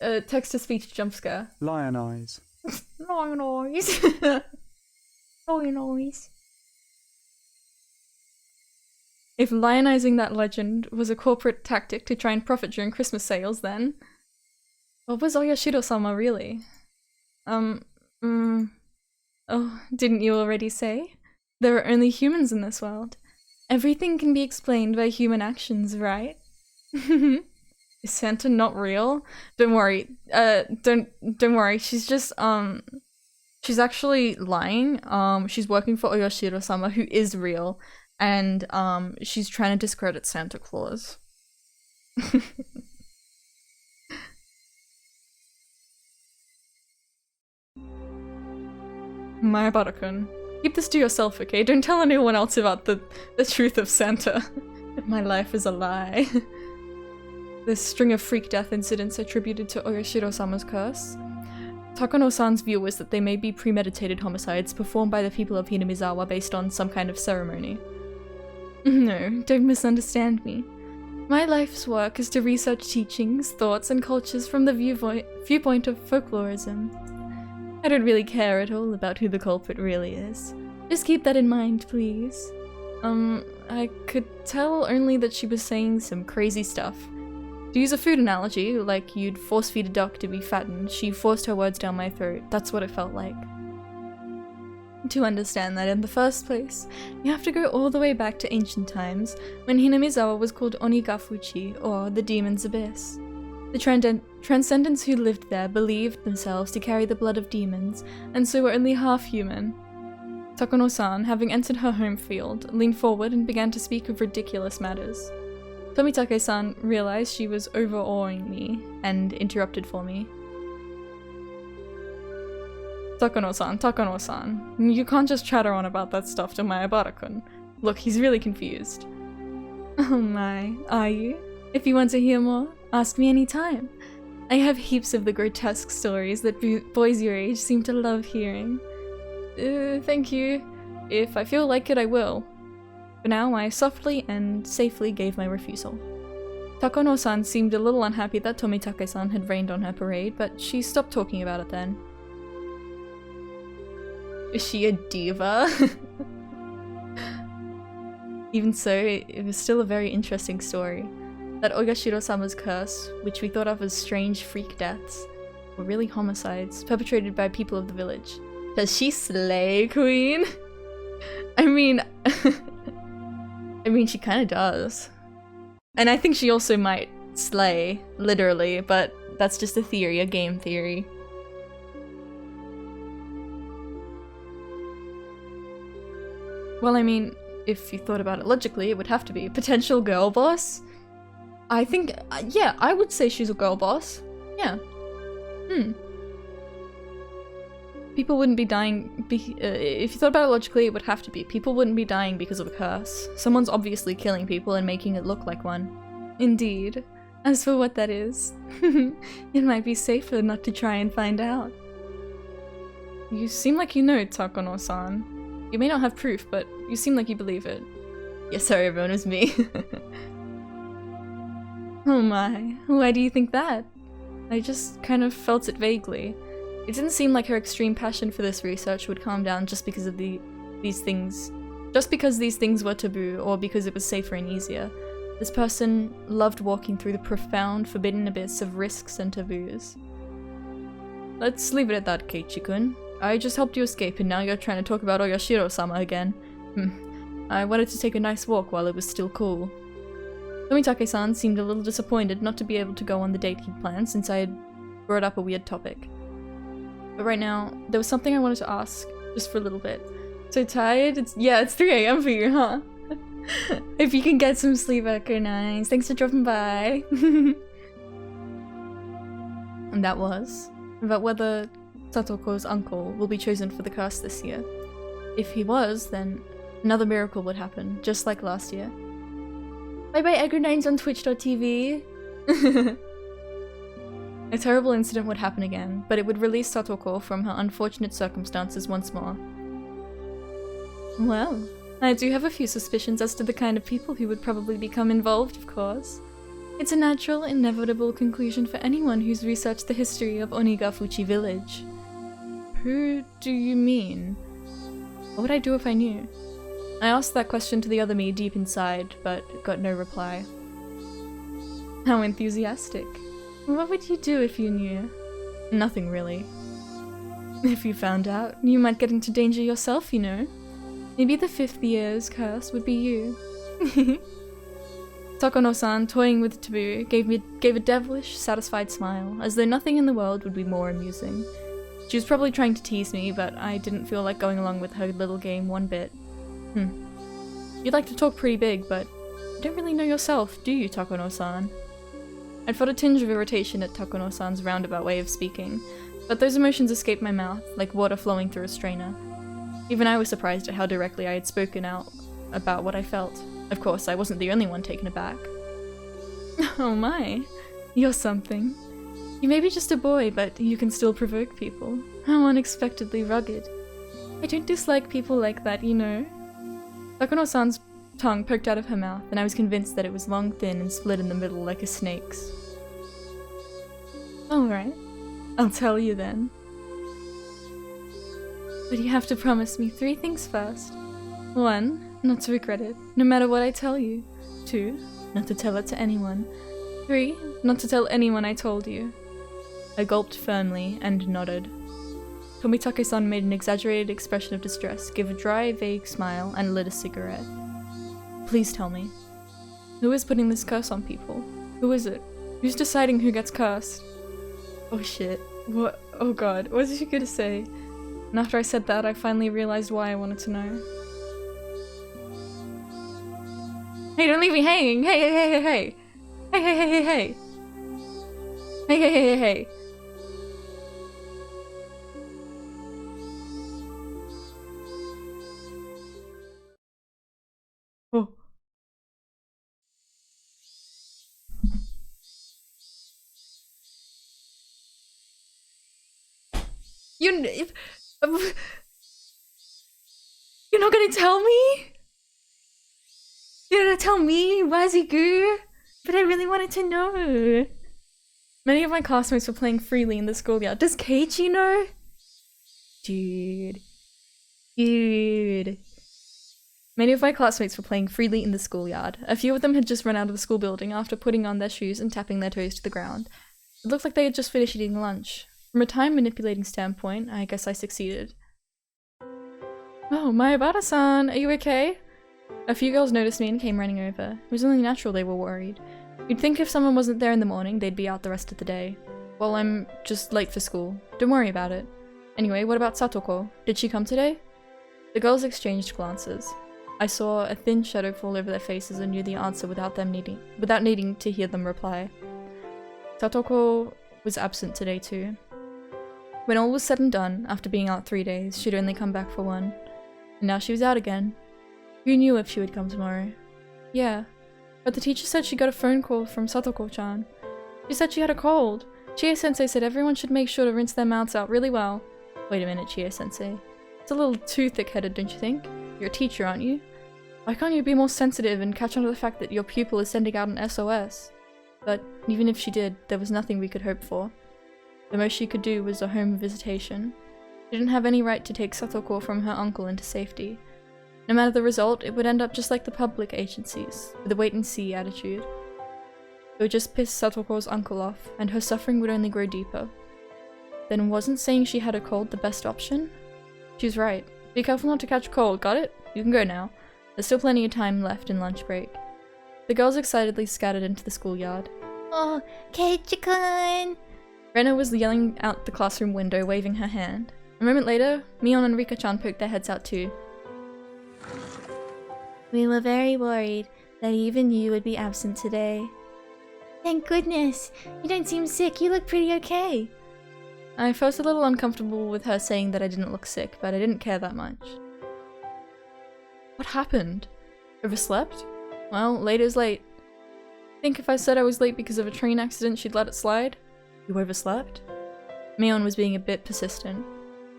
Text-to-speech jump scare. Lionize. Lionize. Lionize. If lionizing that legend was a corporate tactic to try and profit during Christmas sales, then what was Oyashiro-sama really? Oh, didn't you already say? There are only humans in this world. Everything can be explained by human actions, right? Is Santa not real? Don't worry. Don't worry. She's just she's actually lying. She's working for Oyashiro-sama, who is real, and she's trying to discredit Santa Claus. Mayabara-kun, keep this to yourself, okay? Don't tell anyone else about the truth of Santa. My life is a lie. This string of freak death incidents attributed to Oyashiro-sama's curse. Takano-san's view is that they may be premeditated homicides performed by the people of Hinamizawa based on some kind of ceremony. No, don't misunderstand me. My life's work is to research teachings, thoughts, and cultures from the viewpoint of folklorism. I don't really care at all about who the culprit really is. Just keep that in mind, please. I could tell only that she was saying some crazy stuff. To use a food analogy, like you'd force-feed a duck to be fattened, she forced her words down my throat. That's what it felt like. To understand that in the first place, you have to go all the way back to ancient times, when Hinamizawa was called Onigafuchi, or the Demon's Abyss. The transcendents who lived there believed themselves to carry the blood of demons, and so were only half human. Takano-san, having entered her home field, leaned forward and began to speak of ridiculous matters. Tomitake-san realized she was overawing me, and interrupted for me. Takano-san, you can't just chatter on about that stuff to Mayabara-kun. Look, he's really confused. Oh my, are you? If you want to hear more, ask me any time. I have heaps of the grotesque stories that boys your age seem to love hearing. Thank you. If I feel like it, I will. For now, I softly and safely gave my refusal. Takano-san seemed a little unhappy that Tomitake-san had rained on her parade, but she stopped talking about it then. Is she a diva? Even so, it was still a very interesting story. That Oyashiro-sama's curse, which we thought of as strange freak deaths, were really homicides perpetrated by people of the village. Does she slay, queen? I mean, she kind of does. And I think she also might slay, literally, but that's just a theory, a game theory. Well, I mean, if you thought about it logically, it would have to be a potential girl boss. I think, yeah, I would say she's a girl boss. Yeah. People wouldn't be dying, if you thought about it logically, it would have to be. People wouldn't be dying because of a curse. Someone's obviously killing people and making it look like one. Indeed. As for what that is, it might be safer not to try and find out. You seem like you know, Takano-san. You may not have proof, but you seem like you believe it. Yeah, sorry everyone, it was me. Oh my, why do you think that? I just kind of felt it vaguely. It didn't seem like her extreme passion for this research would calm down just because of these things. Just because these things were taboo, or because it was safer and easier. This person loved walking through the profound, forbidden abyss of risks and taboos. Let's leave it at that, Keiichi-kun. I just helped you escape and now you're trying to talk about Oyashiro-sama again. I wanted to take a nice walk while it was still cool. Tomitake-san seemed a little disappointed not to be able to go on the date he'd planned since I had brought up a weird topic. But right now, there was something I wanted to ask, just for a little bit. So tired? It's 3 AM for you, huh? If you can get some sleep, Echo Nines. Thanks for dropping by. And that was about whether Satoko's uncle will be chosen for the cast this year. If he was, then another miracle would happen, just like last year. Bye bye Egger9s on twitch.tv. A terrible incident would happen again, but it would release Satoko from her unfortunate circumstances once more. Well, I do have a few suspicions as to the kind of people who would probably become involved, of course. It's a natural, inevitable conclusion for anyone who's researched the history of Onigafuchi village. Who do you mean? What would I do if I knew? I asked that question to the other me deep inside, but got no reply. How enthusiastic. What would you do if you knew? Nothing really. If you found out, you might get into danger yourself, you know. Maybe the 5th year's curse would be you. Takono-san, toying with taboo, gave a devilish, satisfied smile, as though nothing in the world would be more amusing. She was probably trying to tease me, but I didn't feel like going along with her little game one bit. You'd like to talk pretty big, but you don't really know yourself, do you, Takono-san? I'd felt a tinge of irritation at Takono-san's roundabout way of speaking, but those emotions escaped my mouth, like water flowing through a strainer. Even I was surprised at how directly I had spoken out about what I felt. Of course, I wasn't the only one taken aback. Oh my, you're something. You may be just a boy, but you can still provoke people. How unexpectedly rugged. I don't dislike people like that, you know. Takono-san's tongue poked out of her mouth, and I was convinced that it was long, thin, and split in the middle like a snake's. Alright, I'll tell you then. But you have to promise me 3 things first. 1, not to regret it, no matter what I tell you. 2, not to tell it to anyone. 3, not to tell anyone I told you. I gulped firmly and nodded. Tomitake-san made an exaggerated expression of distress, gave a dry, vague smile, and lit a cigarette. Please tell me. Who is putting this curse on people? Who is it? Who's deciding who gets cursed? Oh shit. What? Oh god, what is she gonna say? And after I said that, I finally realized why I wanted to know. Hey, don't leave me hanging! Hey, hey, hey, hey, hey! Hey, hey, hey, hey, hey! Hey, hey, hey, hey, hey! Oh. You're not gonna tell me? You're gonna tell me, Wazigu? But I really wanted to know. Many of my classmates were playing freely in the schoolyard. Does Keiichi know? Dude. Many of my classmates were playing freely in the schoolyard. A few of them had just run out of the school building after putting on their shoes and tapping their toes to the ground. It looked like they had just finished eating lunch. From a time-manipulating standpoint, I guess I succeeded. Oh, Mayabara-san, are you okay? A few girls noticed me and came running over. It was only natural they were worried. You'd think if someone wasn't there in the morning, they'd be out the rest of the day. Well, I'm just late for school. Don't worry about it. Anyway, what about Satoko? Did she come today? The girls exchanged glances. I saw a thin shadow fall over their faces and knew the answer without needing to hear them reply. Satoko was absent today too. When all was said and done, after being out 3 days, she'd only come back for 1. And now she was out again. Who knew if she would come tomorrow? Yeah, but the teacher said she got a phone call from Satoko-chan. She said she had a cold. Chie-sensei said everyone should make sure to rinse their mouths out really well. Wait a minute, Chie-sensei. It's a little too thick-headed, don't you think? You're a teacher, aren't you? Why can't you be more sensitive and catch on to the fact that your pupil is sending out an SOS? But even if she did, there was nothing we could hope for. The most she could do was a home visitation. She didn't have any right to take Satoko from her uncle into safety. No matter the result, it would end up just like the public agencies, with a wait-and-see attitude. It would just piss Satoko's uncle off, and her suffering would only grow deeper. Then wasn't saying she had a cold the best option? She was right. Be careful not to catch a cold, got it? You can go now. There's still plenty of time left in lunch break. The girls excitedly scattered into the schoolyard. Oh, Keiichi-kun! Rena was yelling out the classroom window, waving her hand. A moment later, Mion and Rika-chan poked their heads out too. We were very worried that even you would be absent today. Thank goodness! You don't seem sick, you look pretty okay. I felt a little uncomfortable with her saying that I didn't look sick, but I didn't care that much. What happened? Overslept? Well, late is late. Think if I said I was late because of a train accident, she'd let it slide? You overslept? Mion was being a bit persistent.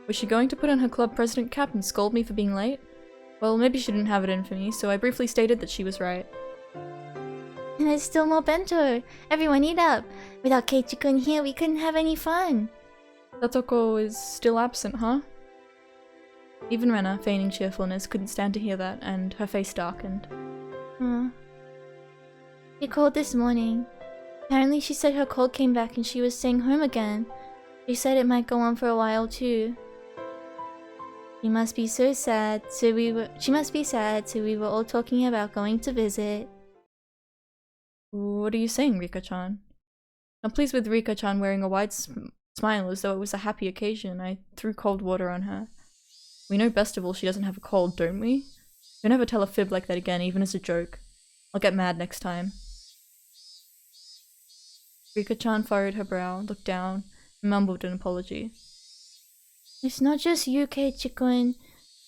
Was she going to put on her club president cap and scold me for being late? Well, maybe she didn't have it in for me, so I briefly stated that she was right. And there's still more bento. Everyone eat up. Without Keiichi-kun here, we couldn't have any fun. Satoko is still absent, huh? Even Rena, feigning cheerfulness, couldn't stand to hear that, and her face darkened. She called this morning. Apparently she said her cold came back and she was staying home again. She said it might go on for a while too. She must be sad, so we were all talking about going to visit. What are you saying, Rika-chan? I'm pleased with Rika-chan wearing a wide smile as though it was a happy occasion. I threw cold water on her. We know best of all she doesn't have a cold, don't we? Don't ever tell a fib like that again, even as a joke. I'll get mad next time. Rika-chan furrowed her brow, looked down, and mumbled an apology. It's not just you, Keiichi-kun.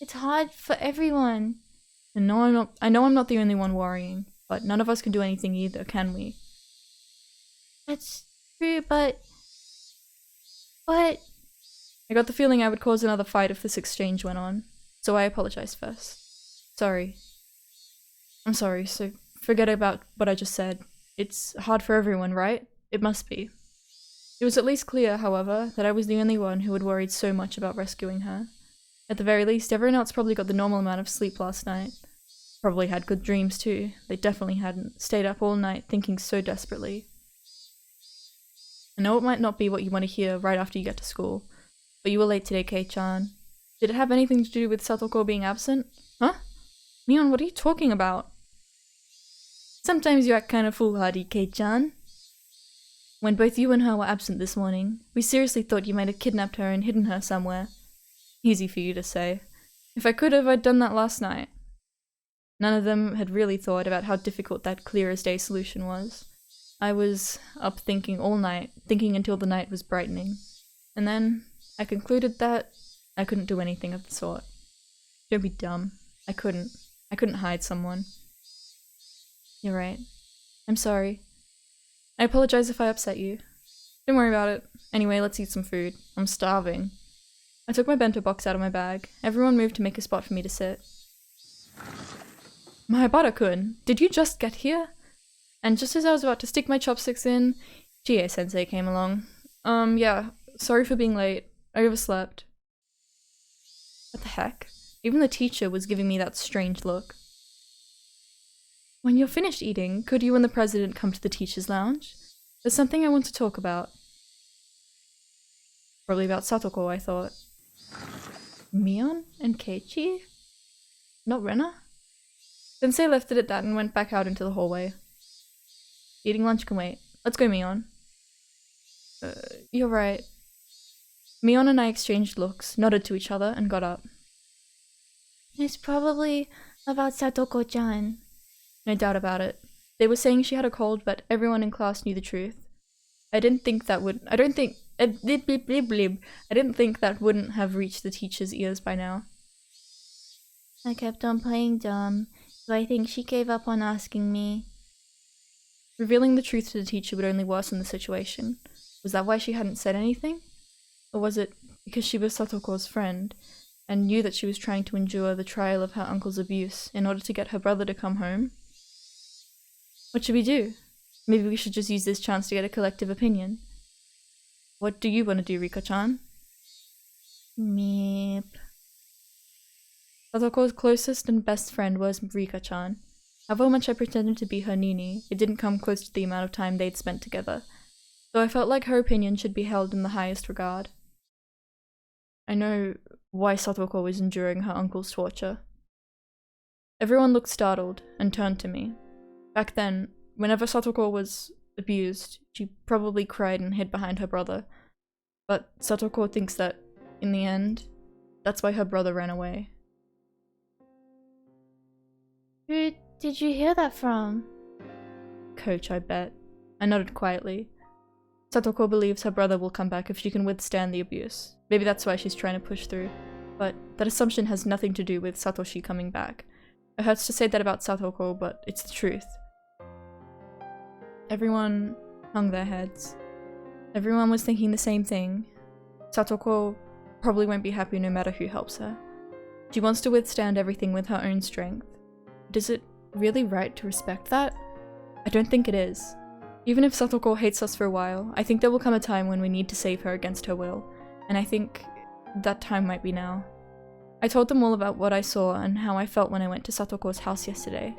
It's hard for everyone. And no, I know I'm not the only one worrying, but none of us can do anything either, can we? That's true, but... I got the feeling I would cause another fight if this exchange went on, so I apologized first. Sorry. I'm sorry, so forget about what I just said. It's hard for everyone, right? It must be. It was at least clear, however, that I was the only one who had worried so much about rescuing her. At the very least, everyone else probably got the normal amount of sleep last night. Probably had good dreams too. They definitely hadn't. Stayed up all night thinking so desperately. I know it might not be what you want to hear right after you get to school, but you were late today, Kei-chan. Did it have anything to do with Satoko being absent? Huh? Mion, what are you talking about? Sometimes you act kind of foolhardy, Kei-chan. When both you and her were absent this morning, we seriously thought you might have kidnapped her and hidden her somewhere. Easy for you to say. If I could have, I'd done that last night. None of them had really thought about how difficult that clear-as-day solution was. I was up thinking all night, thinking until the night was brightening. And then I concluded that I couldn't do anything of the sort. Don't be dumb. I couldn't hide someone. You're right. I'm sorry. I apologize if I upset you. Don't worry about it. Anyway, let's eat some food. I'm starving. I took my bento box out of my bag. Everyone moved to make a spot for me to sit. Mahabara-kun, did you just get here? And just as I was about to stick my chopsticks in, Chie-sensei came along. Yeah, sorry for being late. I overslept. What the heck? Even the teacher was giving me that strange look. When you're finished eating, could you and the president come to the teacher's lounge? There's something I want to talk about. Probably about Satoko, I thought. Mion and Keiichi? Not Rena? Sensei left it at that and went back out into the hallway. Eating lunch can wait. Let's go, Mion. You're right. Mion and I exchanged looks, nodded to each other, and got up. It's probably about Satoko-chan. No doubt about it. They were saying she had a cold, but everyone in class knew the truth. I didn't think that wouldn't have reached the teacher's ears by now. I kept on playing dumb, so I think she gave up on asking me. Revealing the truth to the teacher would only worsen the situation. Was that why she hadn't said anything? Or was it because she was Satoko's friend, and knew that she was trying to endure the trial of her uncle's abuse in order to get her brother to come home? What should we do? Maybe we should just use this chance to get a collective opinion. What do you want to do, Rika-chan? Meep. Satoko's closest and best friend was Rika-chan. However much I pretended to be her nini, it didn't come close to the amount of time they'd spent together, so I felt like her opinion should be held in the highest regard. I know why Satoko was enduring her uncle's torture. Everyone looked startled and turned to me. Back then, whenever Satoko was abused, she probably cried and hid behind her brother. But Satoko thinks that, in the end, that's why her brother ran away. Who did you hear that from? Coach, I bet. I nodded quietly. Satoko believes her brother will come back if she can withstand the abuse. Maybe that's why she's trying to push through. But that assumption has nothing to do with Satoshi coming back. It hurts to say that about Satoko, but it's the truth. Everyone hung their heads. Everyone was thinking the same thing. Satoko probably won't be happy no matter who helps her. She wants to withstand everything with her own strength. Is it really right to respect that? I don't think it is. Even if Satoko hates us for a while, I think there will come a time when we need to save her against her will, and I think that time might be now. I told them all about what I saw and how I felt when I went to Satoko's house yesterday.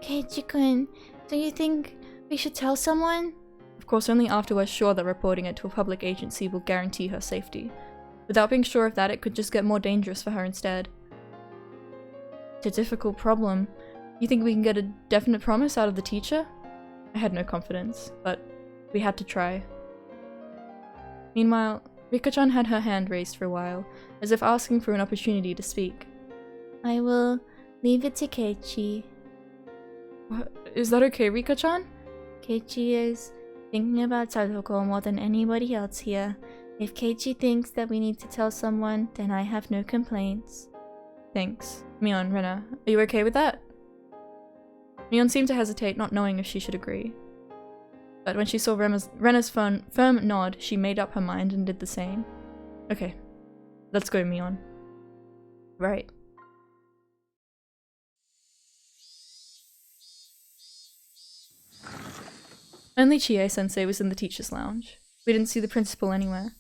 Keiichi-kun, do you think we should tell someone? Of course, only after we're sure that reporting it to a public agency will guarantee her safety. Without being sure of that, it could just get more dangerous for her instead. It's a difficult problem. You think we can get a definite promise out of the teacher? I had no confidence, but we had to try. Meanwhile, Rika-chan had her hand raised for a while, as if asking for an opportunity to speak. I will leave it to Keiichi. What? Is that okay, Rika-chan? Keiichi is thinking about Satoko more than anybody else here. If Keiichi thinks that we need to tell someone, then I have no complaints. Thanks. Mion, Rena, are you okay with that? Mion seemed to hesitate, not knowing if she should agree. But when she saw Rena's firm nod, she made up her mind and did the same. Okay, let's go, Mion. Right. Only Chie-sensei was in the teacher's lounge. We didn't see the principal anywhere.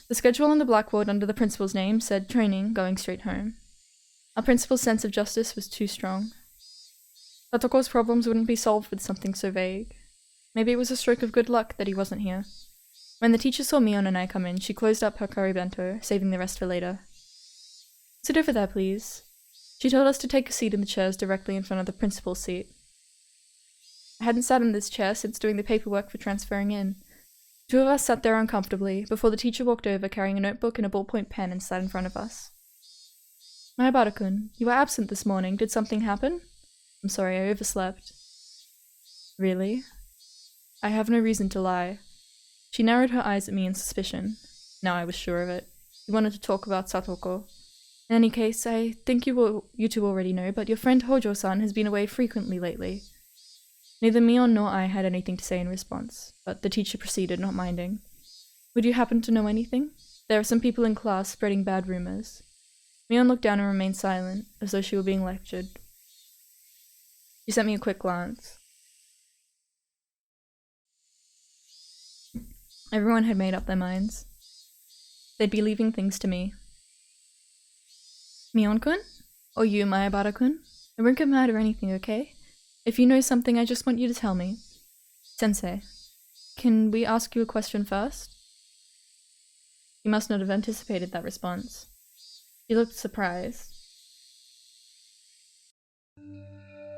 The schedule on the blackboard under the principal's name said training, going straight home. Our principal's sense of justice was too strong. Satoko's problems wouldn't be solved with something so vague. Maybe it was a stroke of good luck that he wasn't here. When the teacher saw Mion and I come in, she closed up her curry bento, saving the rest for later. Sit over there, please. She told us to take a seat in the chairs directly in front of the principal's seat. I hadn't sat in this chair since doing the paperwork for transferring in. Two of us sat there uncomfortably before the teacher walked over carrying a notebook and a ballpoint pen and sat in front of us. Mayabara-kun, you were absent this morning. Did something happen? I'm sorry, I overslept. Really? I have no reason to lie. She narrowed her eyes at me in suspicion. Now I was sure of it. You wanted to talk about Satoko. In any case, I think you two already know, but your friend Hojo-san has been away frequently lately. Neither Mion nor I had anything to say in response, but the teacher proceeded, not minding. Would you happen to know anything? There are some people in class spreading bad rumors. Mion looked down and remained silent, as though she were being lectured. She sent me a quick glance. Everyone had made up their minds. They'd be leaving things to me. Mion-kun? Or you, Mayabara-kun? It won't get mad or anything, okay? If you know something, I just want you to tell me. Sensei, can we ask you a question first? You must not have anticipated that response. He looked surprised.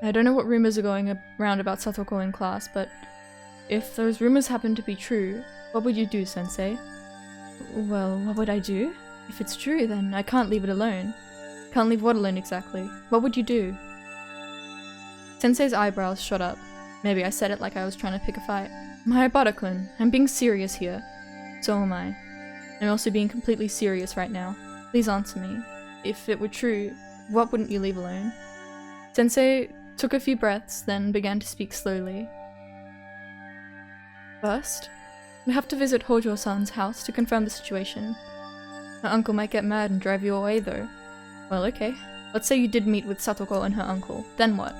I don't know what rumors are going around about Satoko in class, but if those rumors happen to be true, what would you do, Sensei? Well, what would I do? If it's true, then I can't leave it alone. Can't leave what alone exactly? What would you do? Sensei's eyebrows shot up. Maybe I said it like I was trying to pick a fight. Mayabara-kun, I'm being serious here. So am I. I'm also being completely serious right now. Please answer me. If it were true, what wouldn't you leave alone? Sensei took a few breaths, then began to speak slowly. First, we have to visit Hojo-san's house to confirm the situation. Her uncle might get mad and drive you away though. Well, okay. Let's say you did meet with Satoko and her uncle. Then what?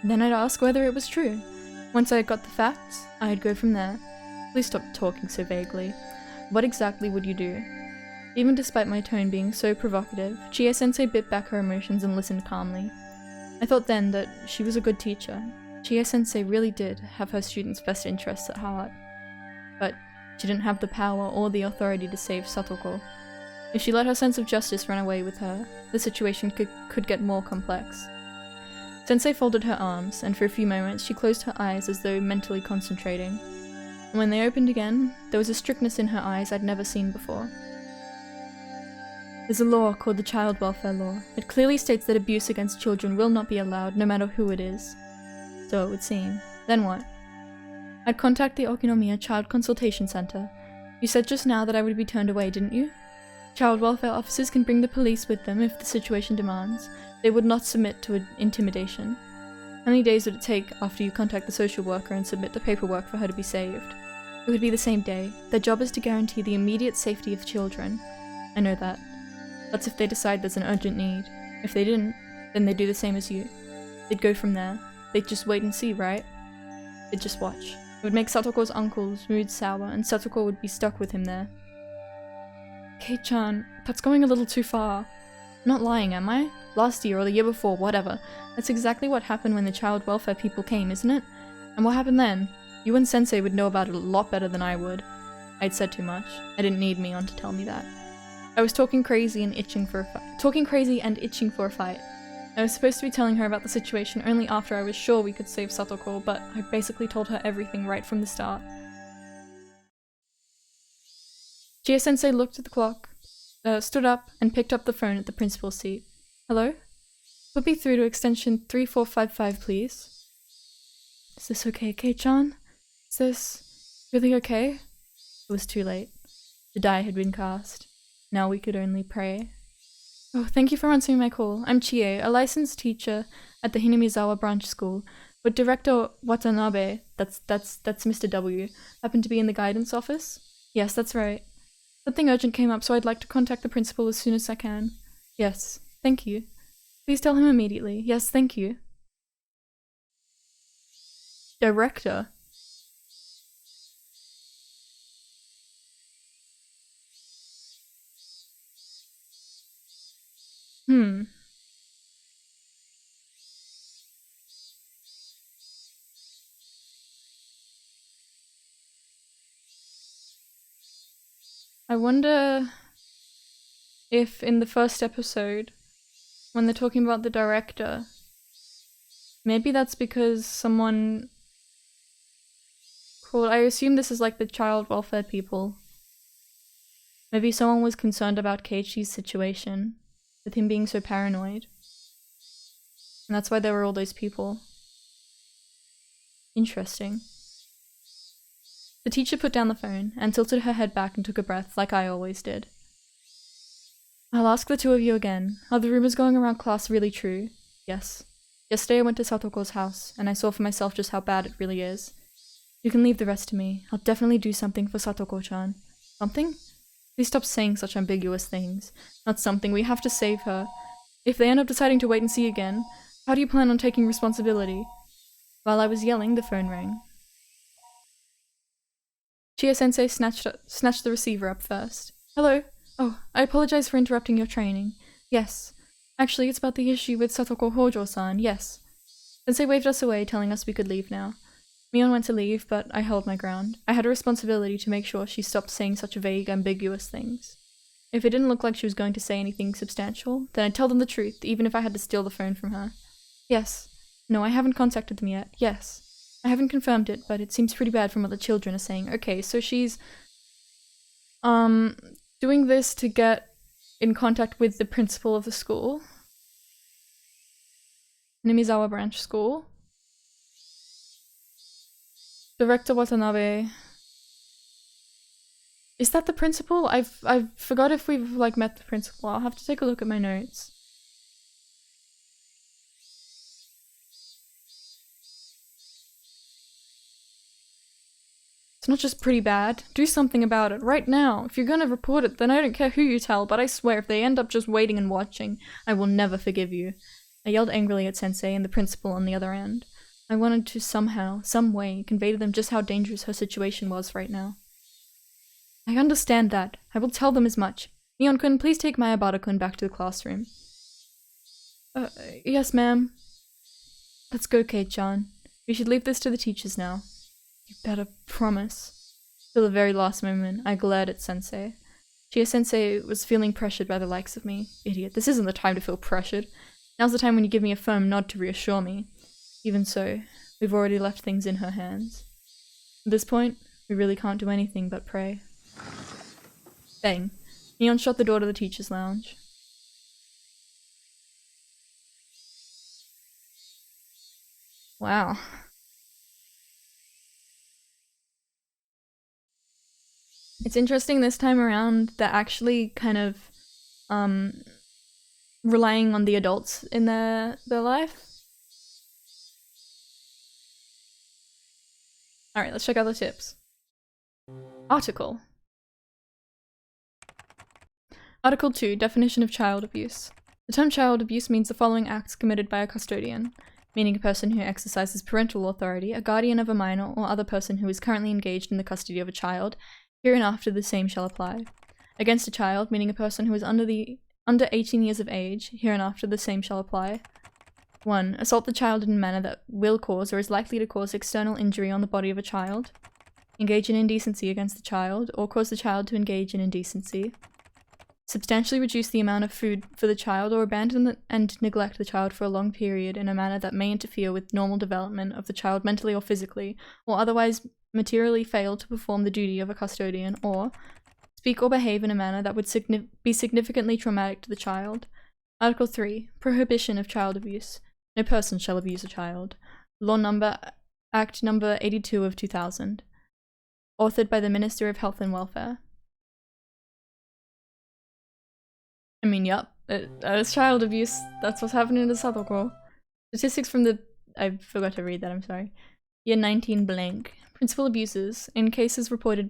Then I'd ask whether it was true. Once I got the facts, I'd go from there. Please stop talking so vaguely. What exactly would you do? Even despite my tone being so provocative, Chie-sensei bit back her emotions and listened calmly. I thought then that she was a good teacher. Chie-sensei really did have her students' best interests at heart. But she didn't have the power or the authority to save Satoko. If she let her sense of justice run away with her, the situation could get more complex. Sensei folded her arms, and for a few moments she closed her eyes as though mentally concentrating. And when they opened again, there was a strictness in her eyes I'd never seen before. There's a law called the Child Welfare Law. It clearly states that abuse against children will not be allowed, no matter who it is. So it would seem. Then what? I'd contact the Okinomiya Child Consultation Center. You said just now that I would be turned away, didn't you? Child welfare officers can bring the police with them if the situation demands. They would not submit to intimidation. How many days would it take after you contact the social worker and submit the paperwork for her to be saved? It would be the same day. Their job is to guarantee the immediate safety of children. I know that. That's if they decide there's an urgent need. If they didn't, then they'd do the same as you. They'd go from there. They'd just wait and see, right? They'd just watch. It would make Satoko's uncle's mood sour, and Satoko would be stuck with him there. Kate-chan, that's going a little too far. I'm not lying, am I? Last year or the year before, whatever. That's exactly what happened when the child welfare people came, isn't it? And what happened then? You and Sensei would know about it a lot better than I would. I'd said too much. I didn't need Mion to tell me that. I was talking crazy and itching for a fight. I was supposed to be telling her about the situation only after I was sure we could save Satoko, but I basically told her everything right from the start. Chie-sensei looked at the clock, stood up, and picked up the phone at the principal's seat. Hello? Put me through to extension 3455, please. Is this okay, Kate-chan? Is this really okay? It was too late. The die had been cast. Now we could only pray. Oh, thank you for answering my call. I'm Chie, a licensed teacher at the Hinamizawa branch school. Would Director Watanabe, that's Mr. W, happen to be in the guidance office? Yes, that's right. Something urgent came up, so I'd like to contact the principal as soon as I can. Yes, thank you. Please tell him immediately. Yes, thank you. Director? I wonder if in the first episode, when they're talking about the director, maybe that's because someone called, I assume this is like the child welfare people. Maybe someone was concerned about Keiichi's situation, with him being so paranoid. And that's why there were all those people. Interesting. The teacher put down the phone and tilted her head back and took a breath, like I always did. I'll ask the two of you again. Are the rumors going around class really true? Yes. Yesterday I went to Satoko's house, and I saw for myself just how bad it really is. You can leave the rest to me. I'll definitely do something for Satoko-chan. Something? Please stop saying such ambiguous things. Not something. We have to save her. If they end up deciding to wait and see again, how do you plan on taking responsibility? While I was yelling, the phone rang. Chie-sensei snatched the receiver up first. Hello? Oh, I apologize for interrupting your training. Yes. Actually, it's about the issue with Satoko Hojo-san, yes. Sensei waved us away, telling us we could leave now. Mion went to leave, but I held my ground. I had a responsibility to make sure she stopped saying such vague, ambiguous things. If it didn't look like she was going to say anything substantial, then I'd tell them the truth, even if I had to steal the phone from her. Yes. No, I haven't contacted them yet. Yes. I haven't confirmed it, but it seems pretty bad from what the children are saying. Okay, so she's doing this to get in contact with the principal of the school. Nimizawa branch school. Director Watanabe. Is that the principal? I forgot if we've like met the principal. I'll have to take a look at my notes. It's not just pretty bad. Do something about it, right now. If you're gonna report it, then I don't care who you tell, but I swear if they end up just waiting and watching, I will never forgive you. I yelled angrily at Sensei and the principal on the other end. I wanted to somehow, some way, convey to them just how dangerous her situation was right now. I understand that. I will tell them as much. Mion-kun, please take Mayabata-kun back to the classroom. Yes, ma'am. Let's go, Kate-chan. We should leave this to the teachers now. You better promise. Till the very last moment, I glared at Sensei. Chie-sensei was feeling pressured by the likes of me. Idiot, this isn't the time to feel pressured. Now's the time when you give me a firm nod to reassure me. Even so, we've already left things in her hands. At this point, we really can't do anything but pray. Bang. Mion shut the door to the teacher's lounge. Wow. It's interesting this time around they're actually kind of relying on the adults in their life. Alright, let's check out the tips. Article. Article 2, Definition of Child Abuse. The term child abuse means the following acts committed by a custodian, meaning a person who exercises parental authority, a guardian of a minor, or other person who is currently engaged in the custody of a child. Hereinafter the same shall apply. Against a child, meaning a person who is under 18 years of age, hereinafter the same shall apply. 1. Assault the child in a manner that will cause or is likely to cause external injury on the body of a child. Engage in indecency against the child, or cause the child to engage in indecency. Substantially reduce the amount of food for the child, or abandon and neglect the child for a long period in a manner that may interfere with normal development of the child mentally or physically, or otherwise materially fail to perform the duty of a custodian, or speak or behave in a manner that would be significantly traumatic to the child. Article 3. Prohibition of child abuse. No person shall abuse a child. Act number 82 of 2000. Authored by the Minister of Health and Welfare. I mean, yup, it's child abuse. That's what's happening to Satoko. Statistics from the— I forgot to read that, I'm sorry. Year 19 blank. Principal abuses in cases reported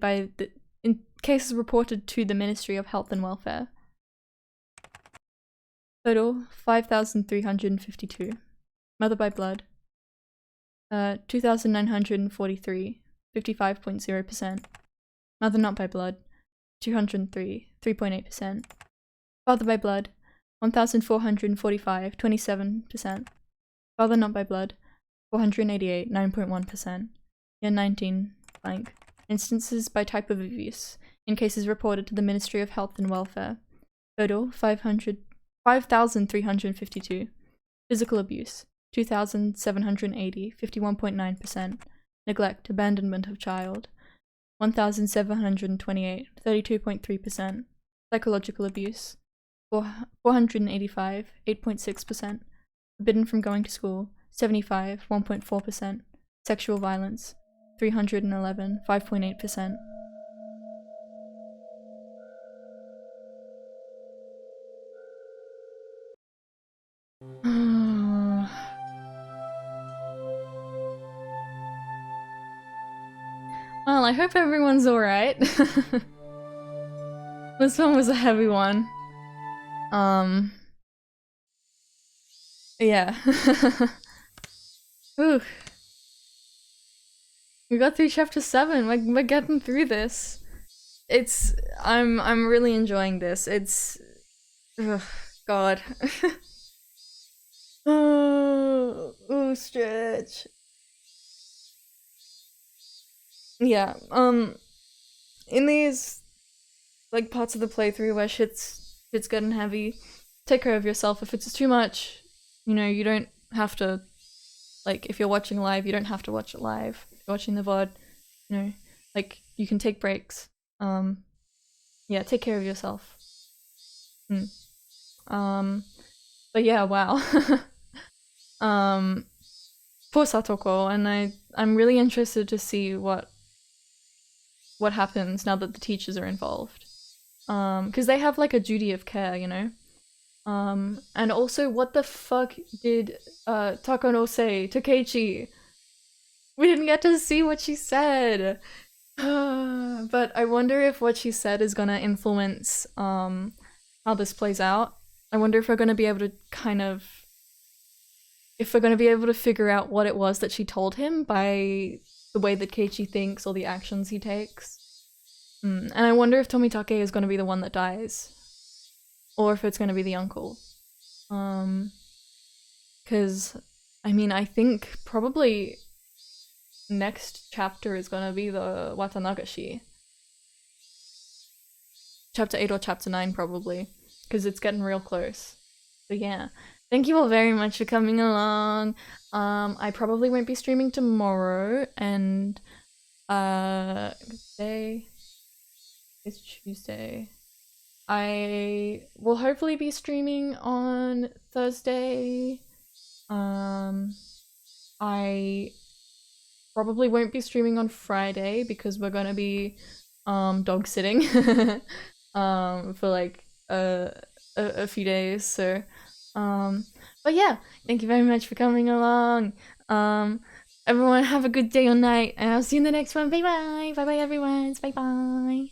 to the Ministry of Health and Welfare. Total 5,352. Mother by blood 2,943, 55.0%. Mother not by blood 203, 3.8%. Father by blood 1,445, 27%. Father not by blood 488, 9.1%. Year 19 blank. Instances by type of abuse in cases reported to the Ministry of Health and Welfare. Total 5,352. Physical abuse 2,780, 51.9%. Neglect, abandonment of child 1,728, 32.3%. Psychological abuse 485, 8.6%. Forbidden from going to school 75, 1.4%. Sexual violence 311, 5.8%. Well, I hope everyone's alright. This one was a heavy one. Yeah. Ooh. We got through chapter 7. We're getting through this. I'm really enjoying this. It's God. Oh, stretch. Yeah, in these like parts of the playthrough where shit's getting heavy, take care of yourself. If it's too much, you know, you don't have to, like, if you're watching live, you don't have to watch it live. If you're watching the VOD, you know, like, you can take breaks. Yeah, take care of yourself. But yeah, wow. Poor Satoko, and I'm really interested to see what happens now that the teachers are involved. Because they have like a duty of care, you know? And also, what the fuck did Takano say to Keiichi? We didn't get to see what she said. But I wonder if what she said is gonna influence how this plays out. I wonder if we're gonna be able to figure out what it was that she told him by the way that Keiichi thinks or the actions he takes. And I wonder if Tomitake is going to be the one that dies. Or if it's going to be the uncle. Because, I mean, I think probably next chapter is going to be the Watanagashi. Chapter 8 or chapter 9 probably. Because it's getting real close. So yeah. Thank you all very much for coming along. I probably won't be streaming tomorrow, and today is Tuesday. I will hopefully be streaming on Thursday. I probably won't be streaming on Friday because we're gonna be dog sitting for like a few days, so but yeah, thank you very much for coming along. Everyone have a good day or night, and I'll see you in the next one. Bye bye. Bye bye everyone. Bye bye.